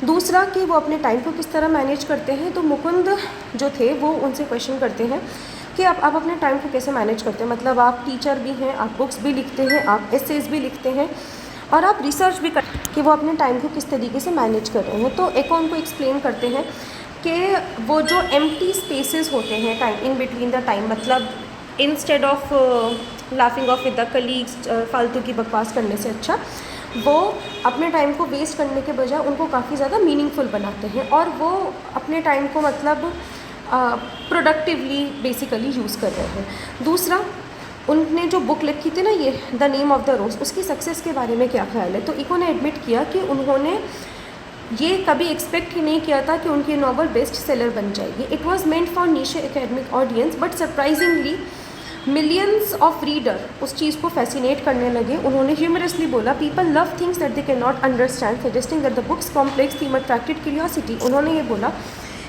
दूसरा कि वो अपने टाइम को किस तरह मैनेज करते हैं। तो मुकुंद जो थे वो उनसे क्वेश्चन करते हैं कि आप अपने टाइम को कैसे मैनेज करते हैं, मतलब आप टीचर भी हैं, आप बुक्स भी लिखते हैं, आप एसेज भी लिखते हैं और आप रिसर्च भी करते हैं, कि वो अपने टाइम को किस तरीके से मैनेज कर रहे हैं। तो इको उनको एक्सप्लेन करते हैं कि वो जो एम्प्टी स्पेसेस होते हैं time in between the time, मतलब instead of laughing of with the colleagues, फालतू की बकवास करने से अच्छा वो अपने टाइम को वेस्ट करने के बजाय उनको काफ़ी ज़्यादा मीनिंगफुल बनाते हैं, और वो अपने टाइम को मतलब प्रोडक्टिवली बेसिकली यूज़ कर रहे हैं। दूसरा, उनने जो बुक लिखी थी ना, ये द नेम ऑफ द रोज़, उसकी सक्सेस के बारे में क्या ख्याल है। तो इको ने एडमिट किया कि उन्होंने ये कभी एक्सपेक्ट ही नहीं किया था कि उनकी नॉवल बेस्ट सेलर बन जाएगी। It was meant for niche academic audience, but surprisingly millions of reader उस चीज़ को फैसिनेट करने लगे। उन्होंने ह्यूमरसली बोला, people love things that they can not understand, suggesting that the books complex theme attracted curiosity. उन्होंने ये बोला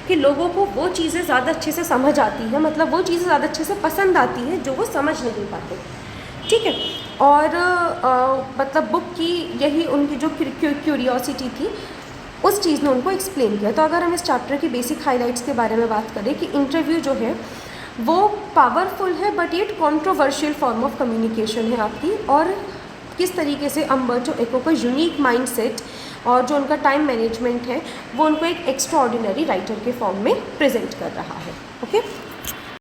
कि लोगों को वो चीज़ें ज़्यादा अच्छे से समझ आती हैं, मतलब वो चीज़ें ज़्यादा अच्छे से पसंद आती हैं जो वो समझ नहीं पाते। ठीक है, और मतलब बुक की यही उनकी जो क्यूरियोसिटी थी उस चीज़ ने उनको एक्सप्लेन किया। तो अगर हम इस चैप्टर की बेसिक हाइलाइट्स के बारे में बात करें कि इंटरव्यू जो है वो पावरफुल है बट ये कंट्रोवर्शियल फॉर्म ऑफ कम्युनिकेशन है आपकी, और किस तरीके से अम्बर्टो इको का यूनिक माइंडसेट और जो उनका टाइम मैनेजमेंट है वो उनको एक एक्स्ट्रा ऑर्डिनरी राइटर के फॉर्म में प्रेजेंट कर रहा है। ओके।